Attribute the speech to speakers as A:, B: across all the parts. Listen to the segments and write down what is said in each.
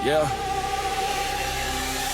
A: Yeah.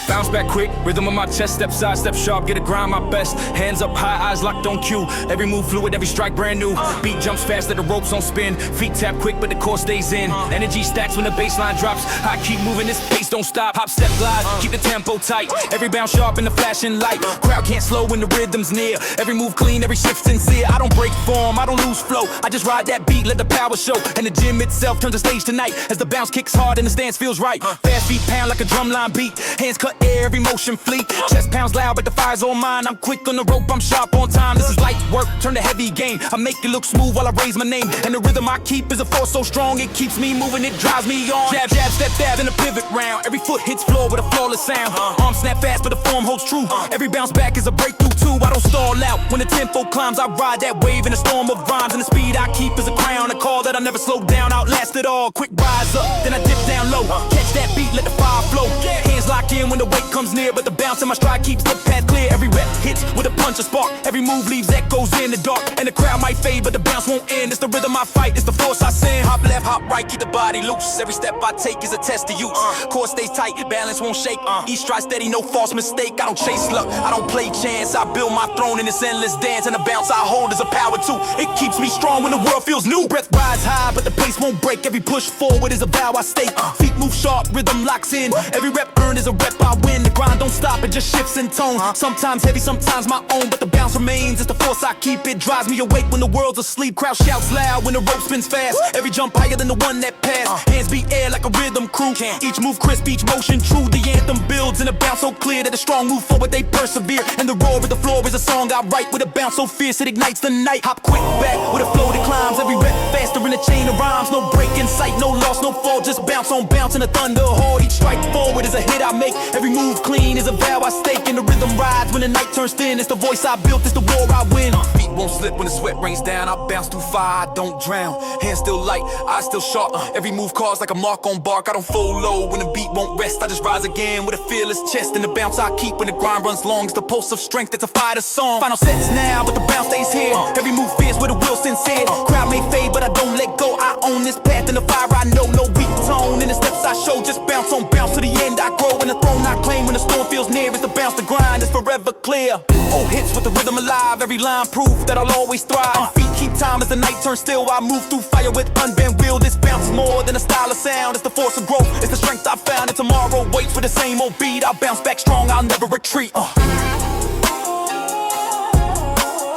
A: Bounce back quick, rhythm on my chest, step side, step sharp, get a grind my best. Hands up high, eyes locked on cue. Every move fluid, every strike brand new. Beat jumps fast, let the ropes on spin. Feet tap quick, but the core stays in. Energy stacks when the baseline drops. I keep moving, this pace don't stop. Hop, step, glide, keep the tempo tight. Every bounce sharp in the flashing light. Crowd can't slow when the rhythm's near. Every move clean, every shift sincere. I don't break form, I don't lose flow. I just ride that beat, let the power show. And the gym itself turns the stage tonight. As the bounce kicks hard and the stance feels right. Fast feet pound like a drumline beat. Hands cut air, every motion fleet. Chest pounds loud, but the fire's all mine. I'm quick on the rope, I'm sharp on time. This is light work, turn to heavy game. I make it look smooth while I raise my name. And the rhythm I keep is a force so strong, it keeps me moving, it drives me on. Jab, jab, step, dab, then a pivot round. Every foot hits floor with a flawless sound. Arms snap fast, but the form holds true. Every bounce back is a breakthrough too. I don't stall out when the tempo climbs. I ride that wave in a storm of rhymes. And the speed I keep is a crown, a call that I never slow down. Outlast it all, quick rise up, then I dip down low. Catch that beat, let the fire flow. Hands lock in when the weight comes near, but the bounce in my stride keeps the path clear. Every rep hits with a punch, a spark. Every move leaves echoes in the dark. And the crowd might fade, but the bounce won't end. It's the rhythm I fight, it's the force I send. Hop left, hop right, keep the body loose. Every step I take is a test to use. Core stays tight, balance won't shake. Each stride steady, no false mistake. I don't chase luck, I don't play chance. I build my throne in this endless dance. And the bounce I hold is a power too. It keeps me strong when the world feels new. Breath rise high, but the pace won't break. Every push forward is a vow I stake. Feet move sharp, rhythm locks in. Every rep earned is a rep I win. The grind don't stop, it just shifts in tone. Sometimes heavy, sometimes my own, but the bounce remains. It's the force I keep, it drives me awake when the world's asleep. Crowd shouts loud when the rope spins fast. Every jump higher than the one that passed. Hands beat air like a rhythm crew. Each move crisp, each motion true. The anthem builds and the bounce so clear that the strong move forward, they persevere. And the roar of the floor is a song I write with a bounce so fierce it ignites the night. Hop quick back with a flow that climbs. Every rep faster in a chain of rhymes. No break in sight, no loss, no fall. Just bounce on bounce in the thunder horde. Each strike forward is a hit I make. Every move clean is a vow I stake. And the rhythm rides when the night turns thin. It's the voice I built, it's the war I win. Feet won't slip when the sweat rains down. I bounce through fire, I don't drown. Hands still light, eyes still sharp. Every move caused like a mark on bark. I don't fold low when the beat won't rest. I just rise again with a fearless chest. And the bounce I keep when the grind runs long. It's the pulse of strength, it's a fighter song. Final sets now, but the bounce stays here. Every move fierce with a will sincere. Crowd may fade, but I don't let go. I own this path in the fire I know. No weak tone in the steps I show. Just bounce on bounce to the end I grow. And the throne I claim when the storm feels near. It's the bounce, the grind is forever clear. Old hits with the rhythm alive. Every line proof that I'll always thrive. Feet keep time as the night turns still. I move through fire with unbent will. This bounce is more than a style of sound. It's the force of growth, it's the strength I found. And tomorrow waits for the same old beat. I'll bounce back strong, I'll never retreat.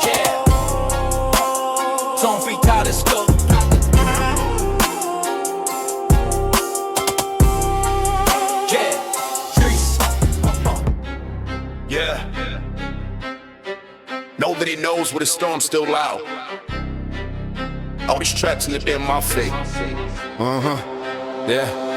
A: Yeah. Zone free, let's go.
B: Yeah. Nobody knows what a storm's still loud. All these tracks live in my fate.
A: Yeah.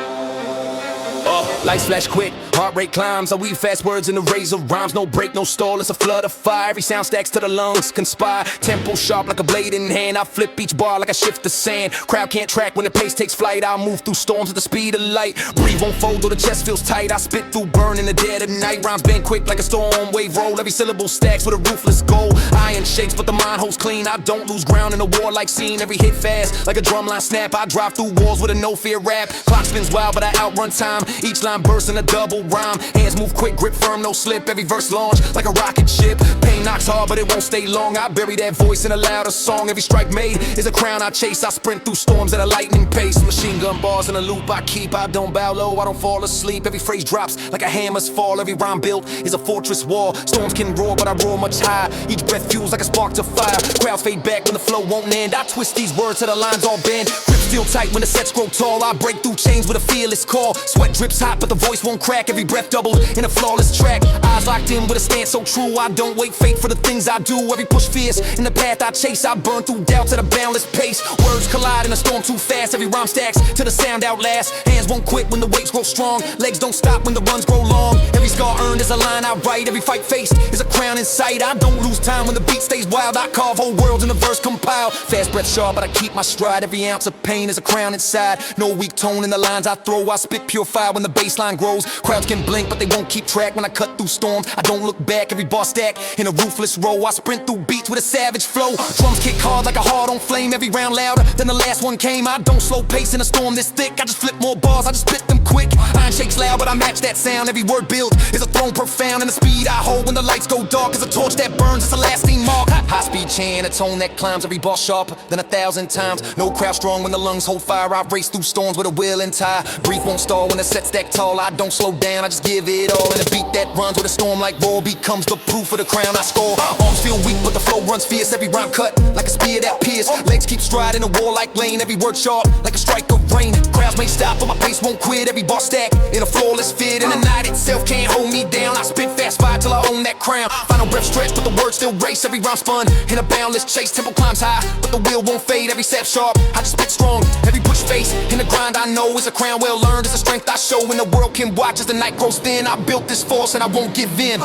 A: Lights flash quick, heart rate climbs. I weave fast words in the razor rhymes. No break, no stall, it's a flood of fire. Every sound stacks to the lungs, conspire. Tempo sharp like a blade in hand. I flip each bar like I shift the sand. Crowd can't track when the pace takes flight. I move through storms at the speed of light. Breathe won't fold though the chest feels tight. I spit through burn in the dead of night. Rhymes bend quick like a storm wave roll. Every syllable stacks with a ruthless goal. Iron shakes but the mind holds clean. I don't lose ground in a warlike scene. Every hit fast like a drumline snap. I drive through walls with a no fear rap. Clock spins wild but I outrun time. Each line bursts in a double rhyme. Hands move quick, grip firm, no slip. Every verse launch like a rocket ship. Pain knocks hard but it won't stay long. I bury that voice in a louder song. Every strike made is a crown I chase. I sprint through storms at a lightning pace. Machine gun bars in a loop I keep. I don't bow low, I don't fall asleep. Every phrase drops like a hammer's fall. Every rhyme built is a fortress wall. Storms can roar but I roar much higher. Each breath fuels like a spark to fire. Crowds fade back when the flow won't end. I twist these words till the lines all bend. Grip still tight when the sets grow tall. I break through chains with a fearless call. Sweat drips hot but the voice won't crack. Every breath doubled in a flawless track. Eyes locked in with a stance so true. I don't wait fate for the things I do. Every push fierce in the path I chase. I burn through doubts at a boundless pace. Words collide in a storm too fast. Every rhyme stacks till the sound outlasts. Hands won't quit when the weights grow strong. Legs don't stop when the runs grow long. Every
C: Every scar earned is a line I write. Every fight faced is a crown in sight. I don't lose time when the beat stays wild. I carve whole worlds in a verse compiled. Fast breath sharp, but I keep my stride. Every ounce of pain is a crown inside. No weak tone in the lines I throw. I spit pure fire when the baseline grows. Crowds can blink, but they won't keep track. When I cut through storms, I don't look back. Every bar stack in a ruthless row. I sprint through beats with a savage flow. Drums kick hard like a heart on flame. Every round louder than the last one came. I don't slow pace in a storm this thick. I just flip more bars, I just spit them quick. Iron shakes loud, but I match that sound. Every word built is a throne profound. And the speed I hold when the lights go dark is a torch that burns, it's a lasting mark. High speed chant, a tone that climbs. Every bar sharper than 1,000 times. No crowd strong when the lungs hold fire. I race through storms with a will and tie. Breathe won't stall when the set stack tall. I don't slow down, I just give it all. And the beat that runs with a storm like roar becomes the proof of the crown I score. Arms feel weak, but the flow runs fierce. Every rhyme cut like a spear that pierce. Legs keep striding a warlike lane. Every word sharp like a strike of rain. Crowds may stop, but my pace won't quit. Every bar stack in a flawless fit. And the night itself can't hold me down. I spit fast fire till I own that crown. Final breath stretch, but the words still race. Every rhyme spun in a boundless chase. Tempo climbs high, but the wheel won't fade. Every sap sharp, I just spit strong. Every push face in the grind I know is a crown well earned. It's a strength I show when the world can watch as the night grows thin. I built this force and I won't give in.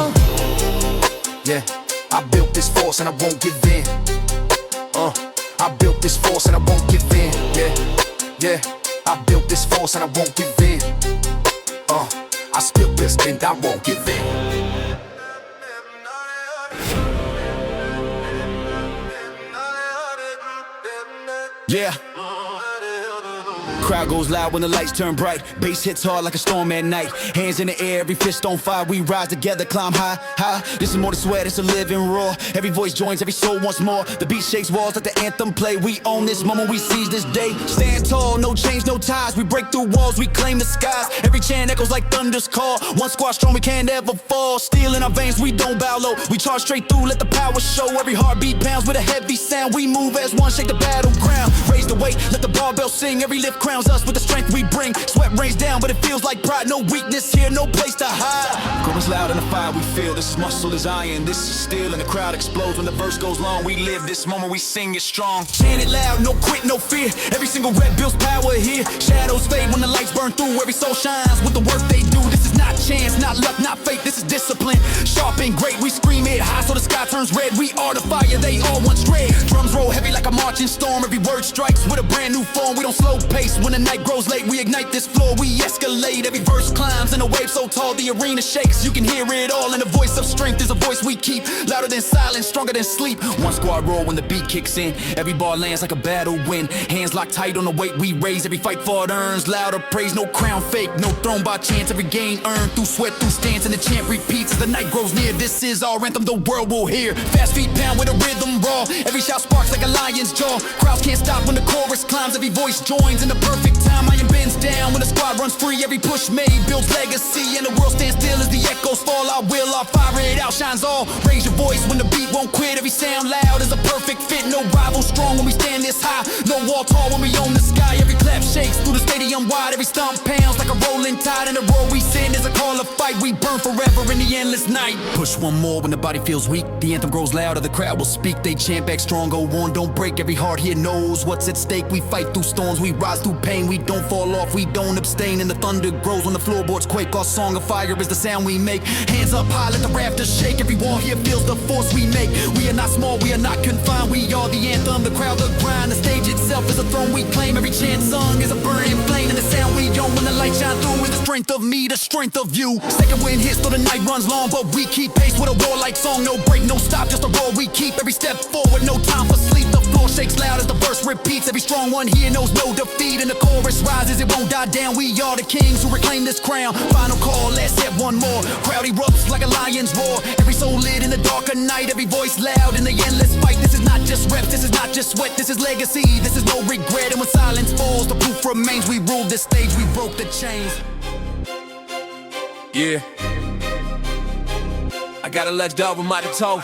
C: Yeah, I built this force and I won't give in. I built this force and I won't give in. Yeah, I built this force and I won't give in. I still this and I won't give in.
A: Yeah. Crowd goes loud when the lights turn bright. Bass hits hard like a storm at night. Hands in the air, every fist on fire. We rise together, climb high, high. This is more than sweat, it's a living roar. Every voice joins, every soul wants more. The beat shakes walls like the anthem play. We own this moment, we seize this day. Stand tall, no chains, no ties. We break through walls, we claim the skies. Every chant echoes like thunder's call. One squad strong, we can't ever fall. Steel in our veins, we don't bow low. We charge straight through, let the power show. Every heartbeat pounds with a heavy sound. We move as one, shake the battleground. Raise the weight, let the barbell sing. Every lift crowns us with the strength we bring. Sweat rains down, but it feels like pride. No weakness here, no place to hide. Chorus loud in the fire we feel. This is muscle, this iron, this is steel. And the crowd explodes when the verse goes long. We live this moment, we sing it strong. Chant it loud, no quit, no fear. Every single rep builds power here. Shadows fade when the lights burn through. Every soul shines with the work they do. This is not chance, not luck, not fate. This is discipline, sharp and great. We scream it high so the sky turns red. We are the fire, they all once dread. Drums roll heavy like a marching storm. Every word strikes with a brand new form. We don't slow pace when the night grows late. We ignite this floor, we escalate. Every verse climbs in a wave so tall the arena shakes. You can hear it all, and the voice of strength is a voice we keep. Louder than silence, stronger than sleep. One squad roar when the beat kicks in. Every bar lands like a battle win. Hands locked tight on the weight we raise. Every fight fought earns louder praise. No crown fake, no throne by chance. Every gain earned through sweat, through stance. And the chant repeats as the night grows near. This is our anthem, the world will hear. Fast feet pound with a rhythm raw. Every shout sparks like a lion's jaw. Crowds can't stop when the chorus climbs. Every voice joins in the perfect time. Iron bends down when the squad runs free. Every push made builds legacy, and the world stands still as the echoes fall. Our will, our fire, it outshines all. Raise your voice when the beat won't quit. Every sound loud is a perfect fit. No rival strong when we stand this high. No wall tall when we own the sky. Every clap shakes through the stadium wide. Every stomp pounds like a rolling tide. And the roar we send is a call to fight. We burn forever in the endless night. Push one more when the body feels weak. The anthem grows louder, the crowd will speak. They chant back strong, go on, don't break. Every heart here knows what's at stake. We fight through storms, we rise through pain. We don't fall off, we don't abstain. And the thunder grows when the floorboards quake. Our song of fire is the sound we make. Hands up high, let the rafters shake. Every wall here feels the force we make. We are not small, we are not confined. We are the anthem, the crowd, the grind. The stage itself is a throne we claim. Every chant sung is a burning flame. And the sound we own when the light shine through is the strength of me, the strength of you. Second wind hits so the night runs long, but we keep pace with a warlike song. No break, no stop, just a roar we keep. Every step forward, no time for sleep. The floor shakes loud as the verse repeats. Every strong one here knows no defeat. And the chorus rises, it won't die down. We are the kings who reclaim this crown. Final call, let's hit one more. Crowd erupts like a lion's roar. Every soul lit in the darker night. Every voice loud in the endless fight. This is not just reps, this is not just sweat. This is legacy, this is no regret. And when silence falls, the proof remains. We ruled this stage, we broke the chains.
D: Yeah, I got a alleged album out of toe.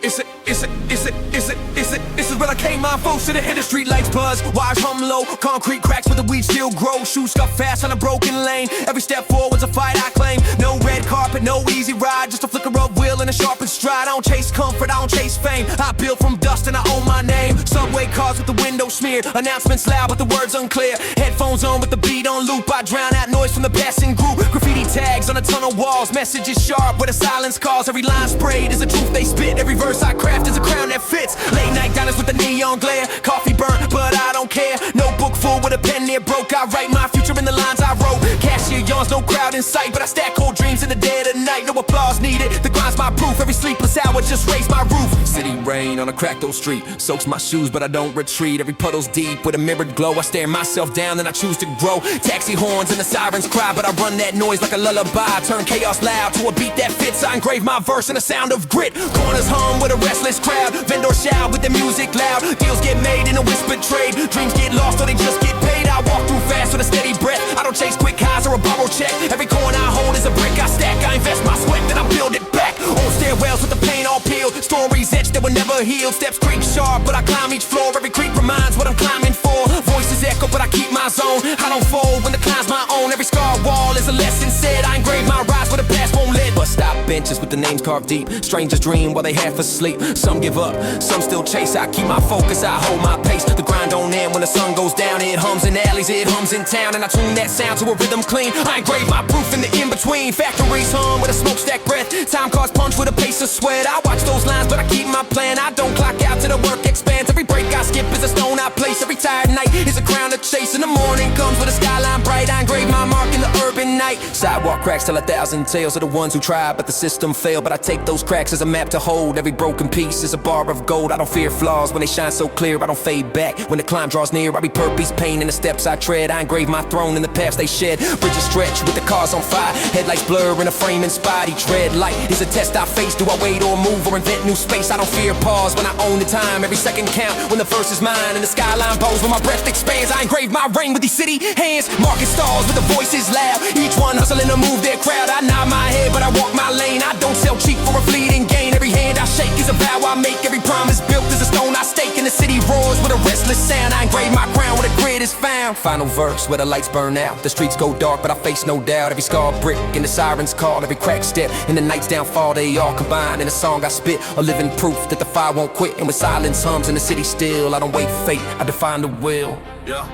D: It's a
C: This is where I came my folks to the hit. The street lights buzz, wires hum low, concrete cracks where the weeds still grow. Shoes scuff fast on a broken lane. Every step forward's a fight I claim. No red carpet, no easy ride, just a flicker of wheel and a sharpened stride. I don't chase comfort, I don't chase fame. I build from dust and I own my name. Subway cars with the windows smeared, announcements loud but the words unclear. Headphones on with the beat on loop, I drown out noise from the passing group. Graffiti tags on the tunnel walls, messages sharp where the silence calls. Every line sprayed is the truth they spit. Every verse I craft is a crown that fits. Late night diners with the neon glare, coffee burnt but I don't care. Notebook full with a pen near broke, I write my future in the lines I wrote. Cashier yawns, no crowd in sight, but I stack cold dreams in the dead of night. No applause needed, the grind's my proof. Every sleepless hour just raised my roof. City rain on a cracked old street soaks my shoes but I don't retreat. Every puddle's deep with a mirrored glow. I stare myself down and I choose to grow. Taxi horns and the sirens cry, but I run that noise like a lullaby. Turn chaos loud to a beat that fits. I engrave my verse in a sound of grit. Corners hum with a restless crowd, vendors shout with the music loud. Deals get made in a whispered trade, dreams get lost or they just get paid. I walk through fast with a steady breath, I don't chase quick highs or a borrow check. Every coin I hold is a brick I stack, I invest my sweat then I build it back. On stairwells with the paint all peeled, stories etched that were never healed. Steps creak sharp but I climb each floor, every creak reminds what I'm climbing for. Voices echo but I keep my zone, I don't fold when the climb's my own. Every scar wall is a lesson said, I engrave my rise where the past won't let. Bus stop benches with the names carved deep, strangers dream while they half asleep. Some give up, some still chase, I keep my focus, I hold my pace. The grind don't end when the sun goes down, it hums in alleys, it hums in town. And I tune that sound to a rhythm clean, I engrave my proof in the in-between. Factories hum with a smokestack breath, time cards punch with a pace of sweat. I watch those lines but I keep my plan, I don't clock out till the work expands. Every break I skip is a stone I place, every tired night is a crown to chase. And the morning comes with a skyline bright, I engrave my mark in the urban night. Sidewalk cracks tell 1,000 tales of the ones who tried but the system failed. But I take those cracks as a map to hold, every broken piece is a bar of gold. I don't fear flaws when they shine so clear, I don't fade back when the climb draws near. I repurpose pain in the steps I tread, I engrave my throne in the paths they shed. Bridges stretch with the cars on fire, headlights blur in a frame inspired. Each red light is a test I face, do I wait or move or invent new space? I don't fear pause when I own the time, every second count when the verse is mine. And the skyline bows when my breath expands, I engrave my reign with these city hands. Market stalls with the voices loud, each one hustling to move their crowd. I nod my head but I walk my lane, I don't sell cheap for a fleeting gain. Every hand I shake is a vow I make, every promise built is a stone I stake. And the city roars with a restless sound, I engrave my crown where the grid is found. Final verse where the lights burn out, the streets go dark but I face no doubt. Every scarred brick and the sirens call, every cracked step in the night's downfall, they all combine in a song I spit, a living proof that the fire won't quit. And when silence hums in the city still, I don't wait for fate, I define the will.
A: Yeah,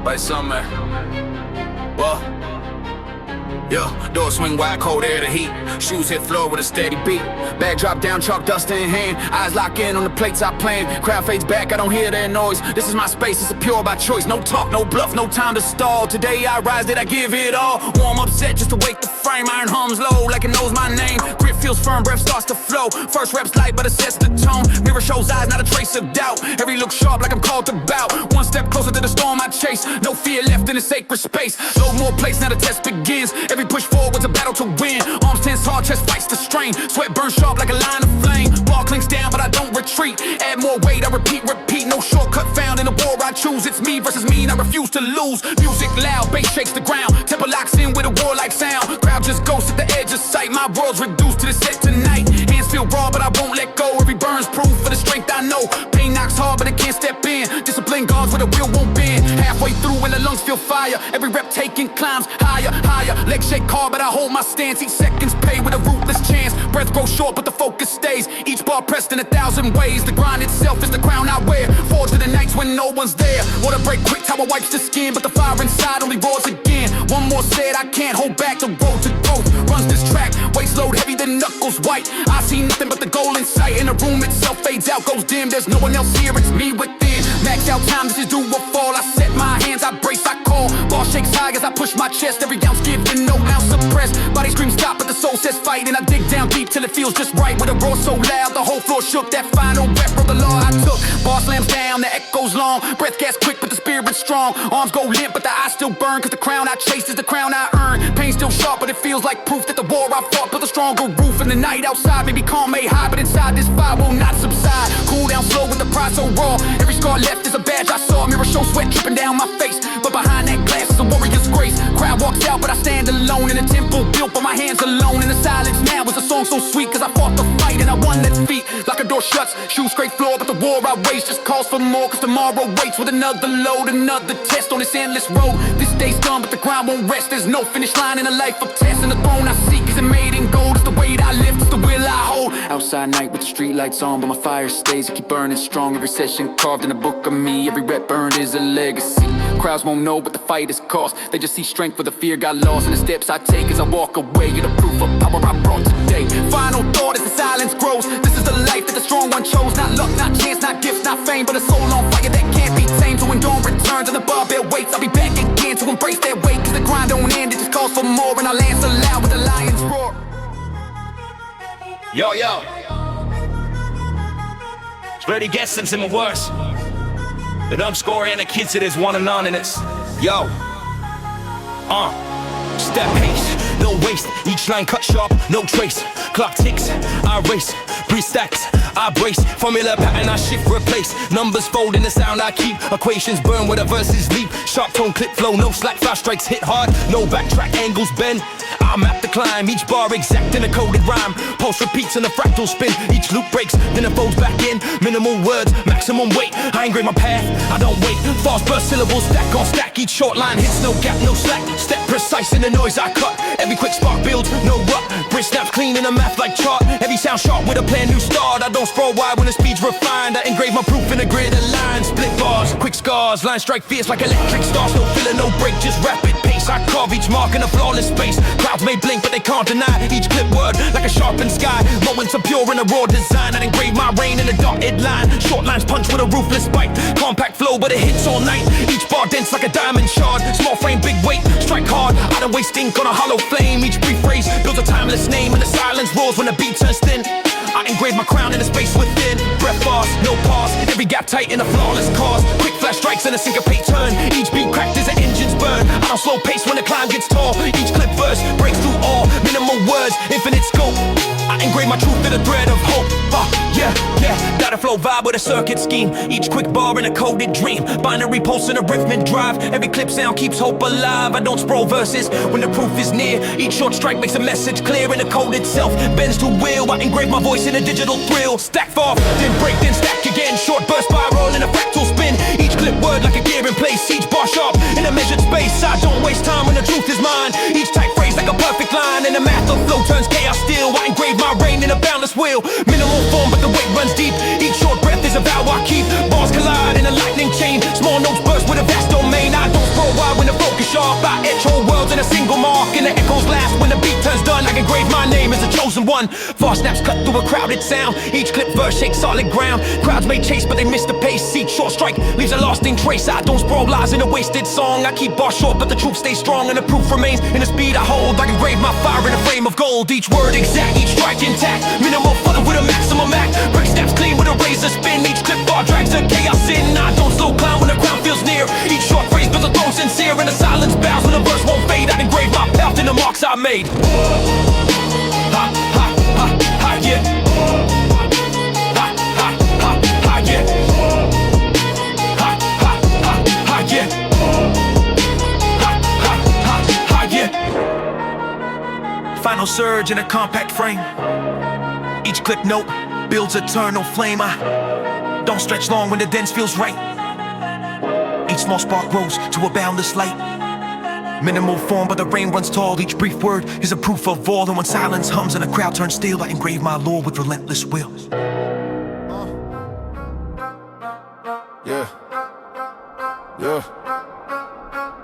A: by somewhere. Well, yeah, door swing wide, cold air to heat. Shoes hit floor with a steady beat. Bag drop down, chalk dust in hand. Eyes lock in on the plates I plan. Crowd fades back, I don't hear their noise. This is my space, it's a pure by choice. No talk, no bluff, no time to stall. Today I rise, did I give it all? Warm up set just to wake the frame. Iron hums low like it knows my name. Grip feels firm, breath starts to flow. First rep's light, but it sets the tone. Mirror shows eyes, not a trace of doubt. Every look sharp like I'm called to bout. One step closer to the storm I chase. No fear left in a sacred space. No more place, now the test begins. Every push forward was a battle to win. Arms tense hard, chest fights the strain. Sweat burns sharp like a line of flame. Ball clinks down, but I don't retreat. Add more weight, I repeat. No shortcut found in the war I choose. It's me versus me, and I refuse to lose. Music loud, bass shakes the ground. Tempo locks in with a warlike sound. Crowd just ghosts at the edge of sight. My world's reduced to the set tonight. Hands feel raw, but I won't let go. Every burn's proof for the strength I know. Pain knocks hard, but it can't step in. Discipline guards where the will won't bend. Halfway through when the lungs feel fire. Every rep taking climbs higher, higher. Legs shake hard, but I hold my stance. Each second's paid with a ruthless chance. Breath grows short, but the focus stays. Each bar pressed in 1,000 ways. The grind itself is the crown I wear. Forged in the nights when no one's there. Water break quick, tower wipes the skin, but the fire inside only roars again. One more said, I can't hold back. The road to growth runs this track. Waist load heavy, the knuckles white. I see nothing but the goal in sight. And the room itself fades out, goes dim. There's no one else here, it's me within. Max out time, this is do or fall. I set my hands, I brace, I call. Ball shakes high as I push my chest. Every ounce given, no ounce suppressed. Body screams stop, but the soul says fight. And I dig down deep till it feels just right. With a roar so loud, the whole floor shook. That final rep of the law I took. Bar slams down, the echoes long. Breath gas quick, but the spirit's strong. Arms go limp, but the eyes still burn. Cause the crown I chase is the crown I earn. Pain still sharp, but it feels like proof that the war I fought built a stronger roof. And the night outside may be calm, may high, but inside this fire will not subside. Cool down slow with the pride so raw. Every scar left is a badge I saw. Mirror show sweat dripping down my face, but behind that glass is a warrior's grace. Crowd walks out, but I stand alone in a temple built by my
C: my hands alone in the silence now. Is a song so sweet cause I fought the fight and I won. Let's feet like a door shuts, shoes scrape floor, but the war I wage just calls for more. Cause tomorrow waits with another load, another test on this endless road. This day's done but the grind won't rest. There's no finish line in a life of tests, and the throne I seek isn't made in gold. It's the weight I lift, it's the will I hold. Outside night with the street lights on, but my fire stays, I keep burning strong. Every session carved in a book of me, every rep earned is a legacy. Crowds won't know what the fight has cost, they just see strength where the fear got lost. And the steps I take as I walk away, you're the proof of power I brought today. Final thought as the silence grows, this is the life that the strong one chose. Not luck, not chance, not gifts, not fame, but a soul on fire that can't be tamed. So when dawn returns and the barbell waits, I'll be back again to embrace that weight. Cause the grind don't end, it just calls for more. And I'll answer loud with the lion's roar.
A: Yo, yo. Spready guessing some worse. The dub score and the kids it is one and none, and it's yo. Step pace, no waste. Each line cut sharp, no trace. Clock ticks, I race. Pre-stacks, I brace. Formula pattern, I shift, replace. Numbers fold in the sound I keep. Equations burn where the verses leap. Sharp tone, clip flow, no slack. Flash strikes hit hard, no backtrack. Angles bend, I map the climb. Each bar exact in a coded rhyme. Pulse repeats and a fractal spin. Each loop breaks, then it folds back in. Minimal words, maximum weight. I engrave my path, I don't wait. Fast burst syllables, stack on stack. Each short line hits, no gap, no slack. Step precise in the noise I cut. Every quick spark builds, no rut. Bridge snaps clean in a math like chart. Every sound sharp with a plan new start. I don't scroll wide when the speed's refined. I engrave my proof in a grid of lines. Split bars, quick scars. Lines strike fierce like electric stars. No filler, no break, just rapid pace. I carve each mark in a flawless space. Crowds may blink but they can't deny each clip word like a sharpened sky. Moments are pure in a raw design. I engrave my reign in a dotted line. Short lines punch with a ruthless bite. Compact flow but it hits all night. Each bar dense like a diamond shard. Small frame, big weight, strike hard. I don't waste ink on a hollow flame. Each brief phrase builds a timeless name. And the silence roars when the beat turns thin. I engrave my crown in the space within. Breath fast, no pause. Every gap tight in a flawless cause. Quick flash strikes and a syncopate turn. Each beat cracked as the engines burn. I don't slow pace when the climb gets tall. Each clip verse breaks through all. Minimal words, infinite scope. I engrave my truth in a thread of hope. Yeah. Gotta flow vibe with a circuit scheme. Each quick bar in a coded dream. Binary pulse in a rhythmic drive. Every clip sound keeps hope alive. I don't sprawl verses when the proof is near. Each short strike makes a message clear in the code itself. Bends to will. I engrave my voice in a digital thrill. Stack far, then break, then stack again. Short burst spiral in a fractal spin. Each clip word like a gear in place. Each bar sharp in a measured space. I don't waste time when the truth is mine. Each tight phrase like a perfect line. And the math of flow turns chaos still. I engrave my reign in a boundless wheel. Minimal form but the weight runs deep. Each short breath is a vow I keep. Bars collide in a lightning chain. Small notes burst with a vast domain. I don't scroll wide when the focus sharp. I etch whole worlds in a single mark. And the echoes last when the beat turns done. I engrave my name as a chosen one. Fast snaps cut through a crowded sound. Each clip verse shakes solid ground. Crowds may chase but they miss the pace. Each short strike leaves a lasting trace. I don't sprawl lies in a wasted song. I keep bars short but the truth stays strong. And the proof remains in the speed I hold. I engrave my fire in a frame of gold. Each word exact, each strike intact. Minimal fun with a maximum act. Break snaps clean with a razor spin. Each clip bar drags a chaos in. I don't slow climb when the crown feels near. Each short phrase builds a throne sincere. And the silence bows when the verse won't fade. I engrave my path in the marks I made. Ha, ha, ha, ha, yeah. Ha, ha, ha, ha, yeah. Ha, ha, ha, ha, yeah. Ha, ha, ha, ha, yeah. Final surge in a compact frame. Each clip note builds eternal flame. I don't stretch long when the dense feels right. Each small spark grows to a boundless light. Minimal form but the rain runs tall. Each brief word is a proof of all. And when silence hums and the crowd turns still, I engrave my lore with relentless will.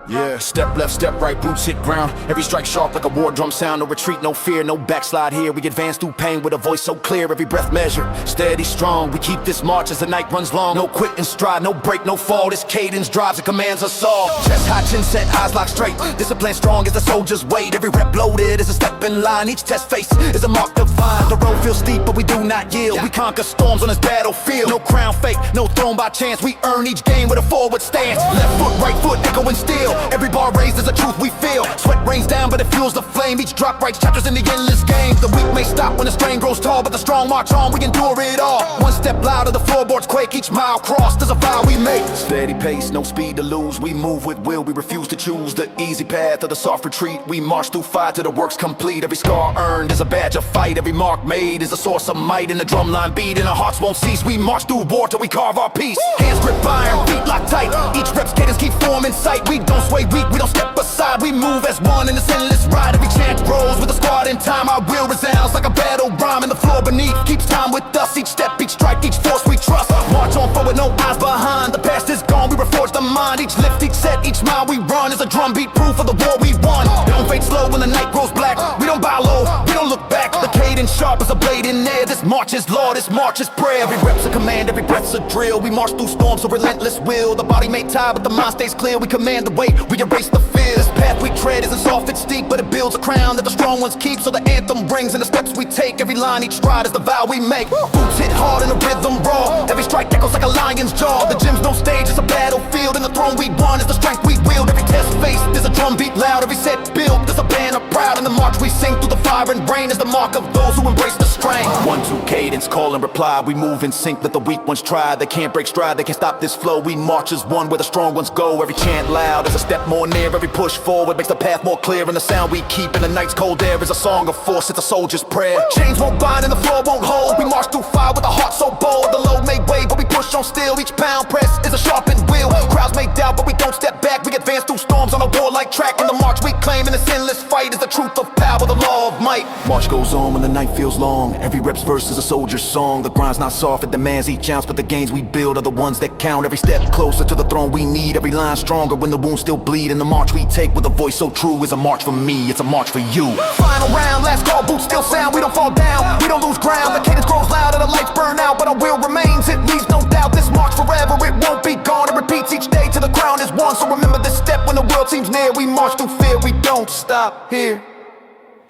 B: Yeah, step left, step right, boots hit ground. Every strike sharp like a war drum sound. No retreat, no fear, no backslide here. We advance through pain with a voice so clear. Every breath measured, steady, strong. We keep this march as the night runs long. No quit and stride, no break, no fall. This cadence drives and commands us all. Chest high, chin set, eyes locked straight. Discipline strong as the soldier's weight. Every rep loaded is a step in line. Each test face is a mark divine. The road feels steep but we do not yield. We conquer storms on this battlefield. No crown fake, no throne by chance. We earn each game with a forward stance. Left foot, right foot, echoing steel. Every bar raised is a truth we feel. Sweat rains down but it fuels the flame. Each drop writes chapters in the endless game. The weak may stop when the strain grows tall, but the strong march on, we endure it all. One step louder, the floorboards quake. Each mile crossed is a vow we make. Steady pace, no speed to lose. We move with will, we refuse to choose the easy path or the soft retreat. We march through fire till the work's complete. Every scar earned is a badge of fight. Every mark made is a source of might. And the drumline beat and our hearts won't cease. We march through war till we carve our peace. Hands grip iron, feet locked tight. Each rep's cadence keep form in sight. We don't sway weak, we don't step aside. We move as one in this endless ride. Every chant grows with a squad in time. Our will resounds like a battle rhyme. And the floor beneath keeps time with us. Each step, each strike, each force we trust. March on forward, no eyes behind. The past is gone, we reforge the mind. Each lift, each set, each mile we run is a drumbeat proof of the war we won. Don't fade slow when the night grows black. We don't bow low, we don't look back. The cadence sharp as a blade in air. This march is law, this march is prayer. Every rep's a command, every breath's a drill. We march through storms of relentless will. The body may tie, but the mind stays clear. We command the weight, we erase the fear. This path we tread isn't soft, it's steep, but it builds a crown that the strong ones keep. So the anthem rings and the steps we take. Every line, each stride is the vow we make. Boots hit hard and the rhythm raw. Every strike echoes like a lion's jaw. The gym's no stage, it's a battlefield. And the throne we won is the strength we wield. Every test faced, there's a drum beat loud. Every set built, there's a banner proud. And the march we sing through the fire and rain is the mark of those who embrace the strain. 1-2 cadence, call and reply. We move in sync, let the weak ones try. They can't break stride, they can't stop this flow. We march as one where the strong ones go. Every chant loud is a step more near. Every push forward makes the path more clear. And the sound we keep in the night's cold air is a song of force, it's a soldier's prayer. Chains won't bind and the floor won't hold. We march through fire with a heart so bold. The load may weigh but we push on still. Each pound press is a sharpened wheel. Crowds may doubt but we don't step back. We advance through storms on a warlike track. And the march we claim in this endless fight is the truth of power, the law of might. March goes on when the night feels long. Every rep's verse is a soldier's song. The grind's not soft, it demands each ounce, but the gains we build are the ones that count. Every step closer to the throne we need. Every line stronger when the wounds still bleed. And the march we take with a voice so true is a march for me, it's a march for you. Final round, last call, boots still sound. We don't fall down, we don't lose ground. The cadence grows loud and the lights burn out, but our will remains, it leaves no doubt. This march forever, it won't be gone. It repeats each day till the crown is won. So remember this step when the world seems near. We march through fear, we don't stop here.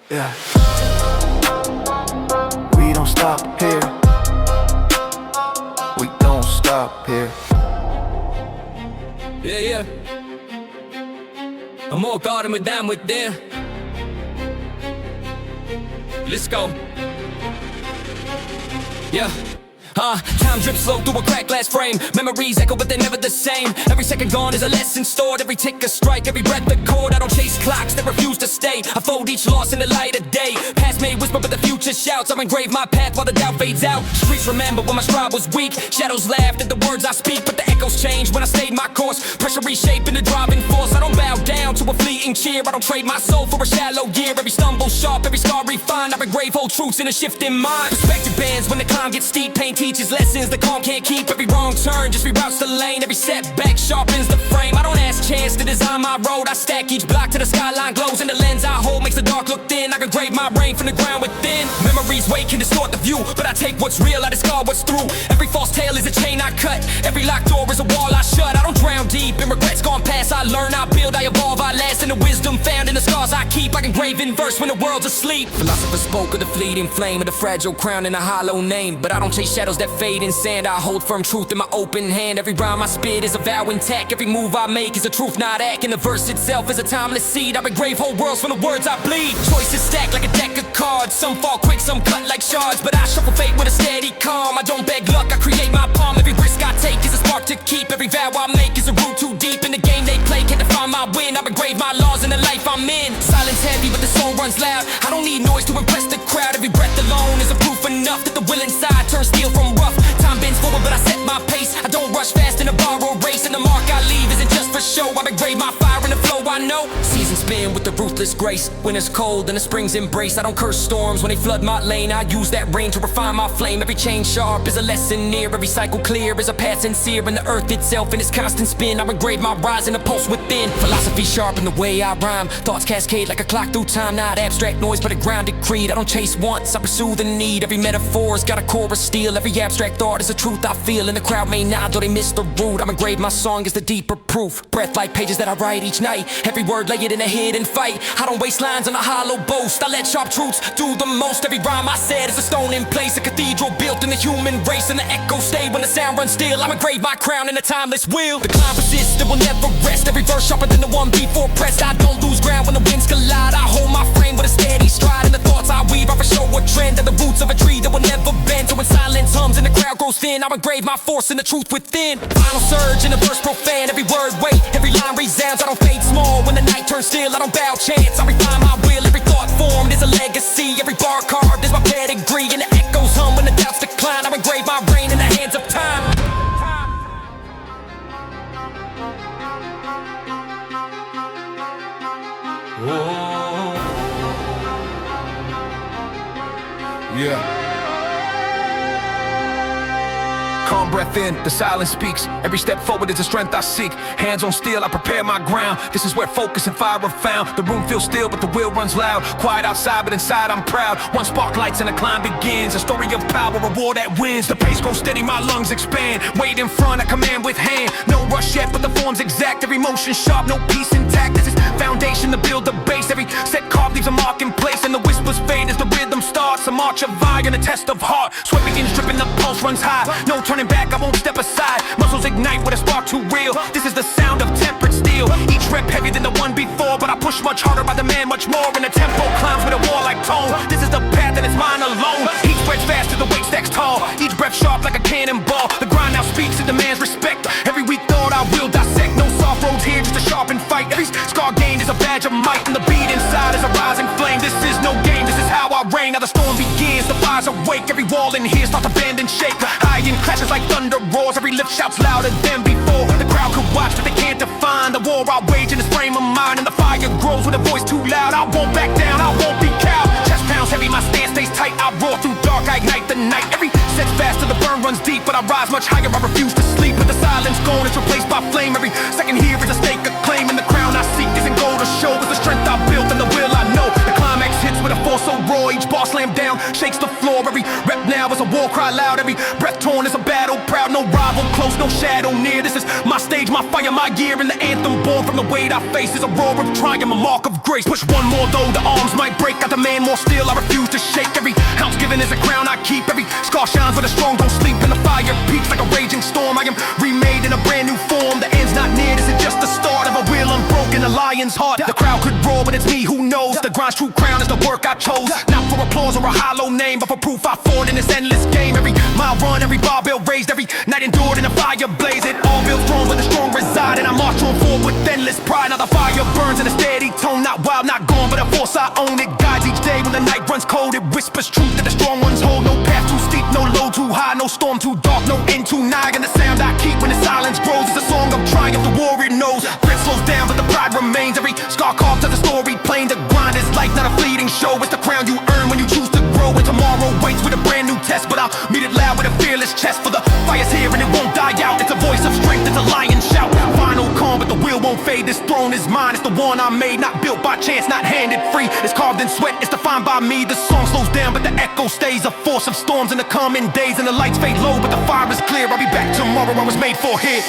B: Yeah. We don't stop here. We don't stop here.
D: Yeah. I'm more guarded with them with them. Let's go. Yeah. Time drips slow through a cracked glass frame. Memories echo but they're never the same. Every second gone is a lesson stored. Every tick a strike, every breath a chord. I don't chase clocks that refuse to stay. I fold each loss in the light of day. Past may whisper but the future shouts. I engrave my path while the doubt fades out. Streets remember when my stride was weak. Shadows laughed at the words I speak, but the echoes change when I stayed my course. Pressure reshaping the driving force. I don't bow down to a fleeting cheer. I don't trade my soul for a shallow year. Every stumble sharp, every scar refined. I engrave whole truths in a shifting mind. Perspective bends when the climb gets steep. Pain teaches lessons the calm can't keep. Every wrong turn just reroutes the lane. Every setback sharpens the frame. I don't ask chance to design my road. I stack each block till the skyline glows. And the lens I hold makes the dark look thin. I can grave my brain from the ground within. Memories wait can distort the view, but I take what's real, I discard what's through. Every false tale is a chain I cut. Every locked door is a wall I shut. I don't drown deep in regrets gone past. I learn, I build, I evolve, I last. And the wisdom found in the scars I keep, I can grave in verse when the world's asleep. Philosophers spoke of the fleeting flame, of the fragile crown and a hollow name. But I don't chase shadows that fade in sand. I hold firm truth in my open hand. Every rhyme I spit is a vow intact. Every move I make is a truth not act. And the verse itself is a timeless seed. I engrave whole worlds from the words I bleed. Choices stacked like a deck of cards. Some fall quick, some cut like shards. But I shuffle fate with a steady calm. I don't beg luck, I create my palm. Every risk I take is a spark to keep. Every vow I make is a root too deep. In the game they play can't define my win. I engrave my laws in the life I'm in. Silence heavy but the soul runs loud. I don't need noise to impress the crowd. Every breath alone is a proof enough that the will inside turns steel from rough. Time bends forward but I set my pace. I don't rush fast in a borrowed race. And the mark I leave isn't just for show. I engrave my fire in the flow I know. Seasons spin with the ruthless grace. Winter's cold and the spring's embrace. I don't curse storms when they flood my lane. I use that rain to refine my flame. Every chain sharp is a lesson near. Every cycle clear is a path sincere. And the earth itself in its constant spin. I engrave my rise in the pulse within. Philosophy sharp in the way I rhyme. Thoughts cascade like a clock through time. Not abstract noise but a grounded creed. I don't chase once, I pursue the need. Every metaphor's got a core of steel. Every abstract thought is a truth I feel. And the crowd may nod though they miss the root. I engrave my song as the deeper proof. Breath like pages that I write each night. Every word lay it in in a hidden fight. I don't waste lines on a hollow boast. I let sharp truths do the most. Every rhyme I said is a stone in place, a cathedral built in the human race. And the echoes stay when the sound runs still. I engrave my crown in a timeless wheel. The climb persists, it will never rest. Every verse sharper than the one before pressed. I don't lose ground when the winds collide. I hold my frame with a steady stride. And the thoughts I weave are for show a trend. At the roots of a tree that will never bend. So when silence hums and the crowd grows thin, I engrave my force in the truth within. Final surge in a verse profane. Every word weight, every line resounds. I don't fade small when the night turns still. I don't bow chance, I refine my will. Every thought formed is a legacy. Every bar carved is my pedigree. And the echoes hum when the doubts decline. I engrave my reign in the hands of time.
B: Yeah.
A: Calm breath in, the silence speaks. Every step forward is the strength I seek. Hands on steel, I prepare my ground. This is where focus and fire are found. The room feels still, but the will runs loud. Quiet outside, but inside I'm proud. One spark lights and the climb begins. A story of power, a war that wins. The pace grows steady, my lungs expand. Weight in front, I command with hand. No rush yet, but the form's exact. Every motion sharp, no peace intact. This is foundation to build the base. Every set carved leaves a mark in place. And the whispers fade as the rhythm starts. A march of iron, a test of heart. Sweat begins dripping, the pulse runs high. No turning back, I won't step aside. Muscles ignite with a spark too real. This is the sound of tempered steel. Each rep heavier than the one before, but I push much harder, I demand much more. And the tempo climbs with a warlike tone. This is the path and it's mine alone. Each breath faster, the weight stacks tall. Each breath sharp like a cannonball. The grind now speaks, it demands respect. Every weak thought I will dissect. No soft roads here, just a sharpened fight. Every scar gained is a badge of might. And the beat inside is a rising flame. This is no game, this is how I reign. Now the storm begins, the fire's awake. Every wall in here starts to bend and shake. High in crashes like thunder roars. Every lift shouts louder than before. The crowd could watch, but they can't define the war I wage in this frame of mind. And the fire grows with a voice too loud. I won't back down, I won't be cowed. Chest pounds heavy, my stance stays tight. I roar through dark, I ignite the night. Every set's faster, the burn runs deep, but I rise much higher. I refuse to sleep. With the silence gone, it's replaced by flame. Every second here is a stake of claim. And the crown I seek isn't gold or show. It's the strength I built and the will I know. The climax hits with a force so raw. Each bar slammed down, shakes the floor. Every rep now is a war cry loud. Every breath torn is a battle proud. No rival close, no shadow near. This is my stage, my fire, my year. And the anthem born from the weight I face is a roar of triumph, a mark of grace. Push one more though, the arms might break. I demand more steel, I refuse to shake. Every ounce given is a crown I keep. Every scar shines where the strong don't sleep. And the fire peaks like a raging storm. I am remade in a brand new form. The end's not near, this is just the start of a will unbroken, a lion's heart. The crowd could roar, but it's me who knows. The grind's true crown is the work I chose. Not for applause or a hollow name, but for proof I fought in this endless game. Every mile run, every barbell raised, every night endured in a fire blaze. It all built strong where the strong reside, and I march on forward with endless pride. Now the fire burns in a steady tone, not wild, not gone, but a force I own. It guides each day when the night runs cold. It whispers truth that the strong ones hold. No path too steep, no load too high, no storm too dark, no end too nigh. And the sound I keep when the silence grows is a song of triumph. The warrior knows grit slows down, but the pride remains. Every scar carved to the story plain. The grind is life, not a fleeting show. It's the crown you earn when you choose to grow. And tomorrow waits with a brand new test, but I'll meet it loud with a fearless chest. For the fire's here and it won't die out. It's a voice of strength, it's a lion shout. Final calm, but the will won't fade. This throne is mine, it's the one I made. Not built by chance, not handed free. It's carved in sweat, it's defined by me. The song slows down, but the echo stays. A force of storms in the coming days. And the lights fade low, but the fire is clear. I'll be back tomorrow, I was made for here.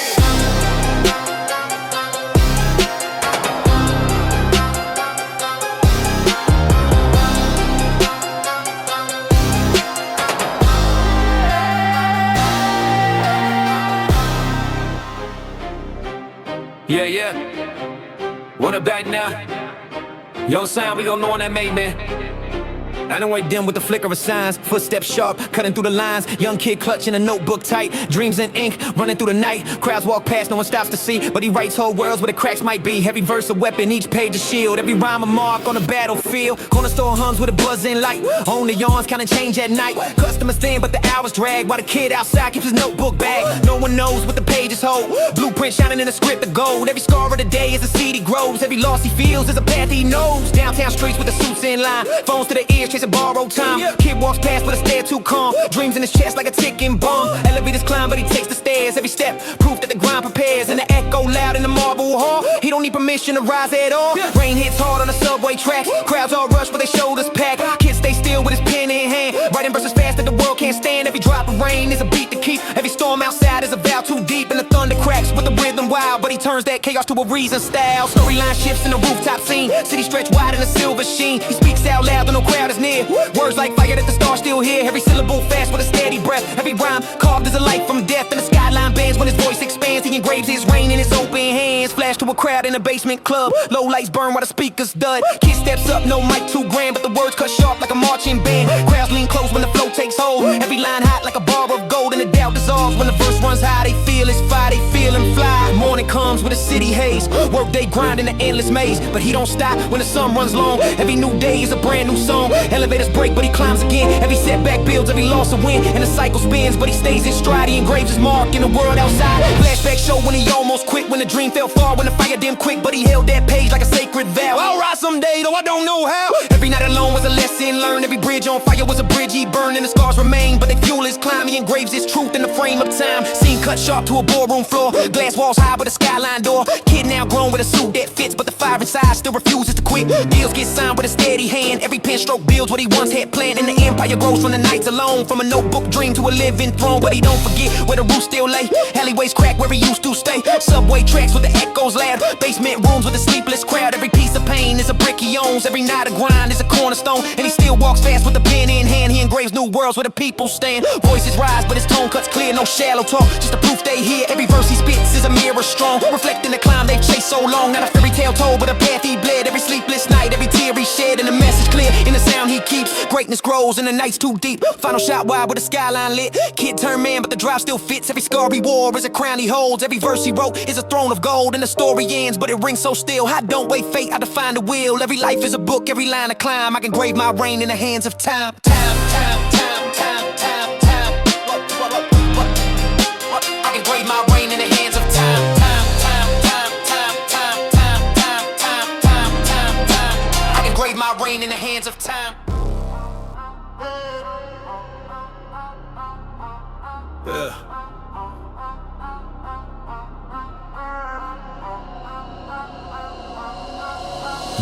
A: Yeah, yeah. What about now? Yo, sound, we gon' know on that mate, man. I done wait dim with the flicker of signs. Footsteps sharp, cutting through the lines. Young kid clutching a notebook tight. Dreams in ink, running through the night. Crowds walk past, no one stops to see. But he writes whole worlds where the cracks might be. Every verse a weapon, each page a shield. Every rhyme a mark on the battlefield. Corner store hums with a buzzing light. On the yawns, kinda change at night. Customers thin, but the hours drag. While the kid outside keeps his notebook bag. No one knows what the pages hold. Blueprint shining in the script of gold. Every scar of the day is a seed he grows. Every loss he feels is a path he knows. Downtown streets with the suits in line. Phones to the ears, chasing borrowed time. Kid walks past with a stare too calm. Dreams in his chest like a ticking bomb. Elevators climb, but he takes the stairs. Every step, proof that the grind prepares. And the echo loud in the marble hall. He don't need permission to rise at all. Rain hits hard on the subway tracks. Crowds all rush with their shoulders packed. Kids stay still with his pen in hand. Writing verses fast that the world can't stand. Every drop of rain is a beat to keep. Every storm outside is a vow too deep. And the thunder
C: thunder cracks with the rhythm wild, but he turns that chaos to a reason style. Storyline shifts in the rooftop scene, city stretch wide in a silver sheen. He speaks out loud when no crowd is near, words like fire that the stars still hear. Every syllable fast with a steady breath, every rhyme carved as a light from death. And the skyline bends when his voice expands. He engraves his reign in his open hands. Flash to a crowd in a basement club, low lights burn while the speakers dud. Kid steps up, no mic too grand, but the words cut sharp like a marching band. Crowds lean close when the flow takes hold, every line hot like a bar of gold. And the doubt dissolves when the verse runs high. They feel it's fire, they feel and fly. Morning comes with a city haze, work day grind in the endless maze, but he don't stop when the sun runs long. Every new day is a brand new song. Elevators break, but he climbs again. Every setback builds, every loss a win, and the cycle spins, but he stays in stride. He engraves his mark in the world outside. Flashback show when he almost quit, when the dream fell far, when the fire dimmed quick, but he held that page like a sacred vow. I'll rise someday, though I don't know how. Every night alone was a lesson learned. Every bridge on fire was a bridge he burned, and the scars remain, but they fuel his climb. He engraves his truth in the frame of time. Scene cut sharp to a ballroom floor, glass walls high with a skyline door. Kid now grown with a suit that fits, but the fire inside still refuses to quit. Deals get signed with a steady hand, every pen stroke builds what he once had planned. And the empire grows from the nights alone, from a notebook dream to a living throne. But he don't forget where the roots still lay, alleyways crack where he used to stay. Subway tracks with the echoes loud, basement rooms with a sleepless crowd. Every piece of pain is a brick he owns, every night of grind is a cornerstone. And he still walks fast with a pen in hand. He engraves new worlds where the people stand. Voices rise but his tone cuts clear, no shallow talk, just the proof they hear. Every verse he spits is a mirror strong, reflecting the climb they've chased so long. Not a fairy tale told, but a path he bled. Every sleepless night, every tear he shed, and the message clear in the sound he keeps. Greatness grows and the night's too deep. Final shot wide with the skyline lit. Kid turned man, but the drive still fits. Every scar he wore is a crown he holds. Every verse he wrote is a throne of gold. And the story ends, but it rings so still. I don't wait fate, I define the will. Every life is a book, every line a climb. I can grave my reign in the hands of time. Time, time, time, time, time, time. I can grave my reign in the hands of time. Time, time, time, time, time, time, time, time, time, time, time. I can grave my reign in the hands of time.
A: Yeah.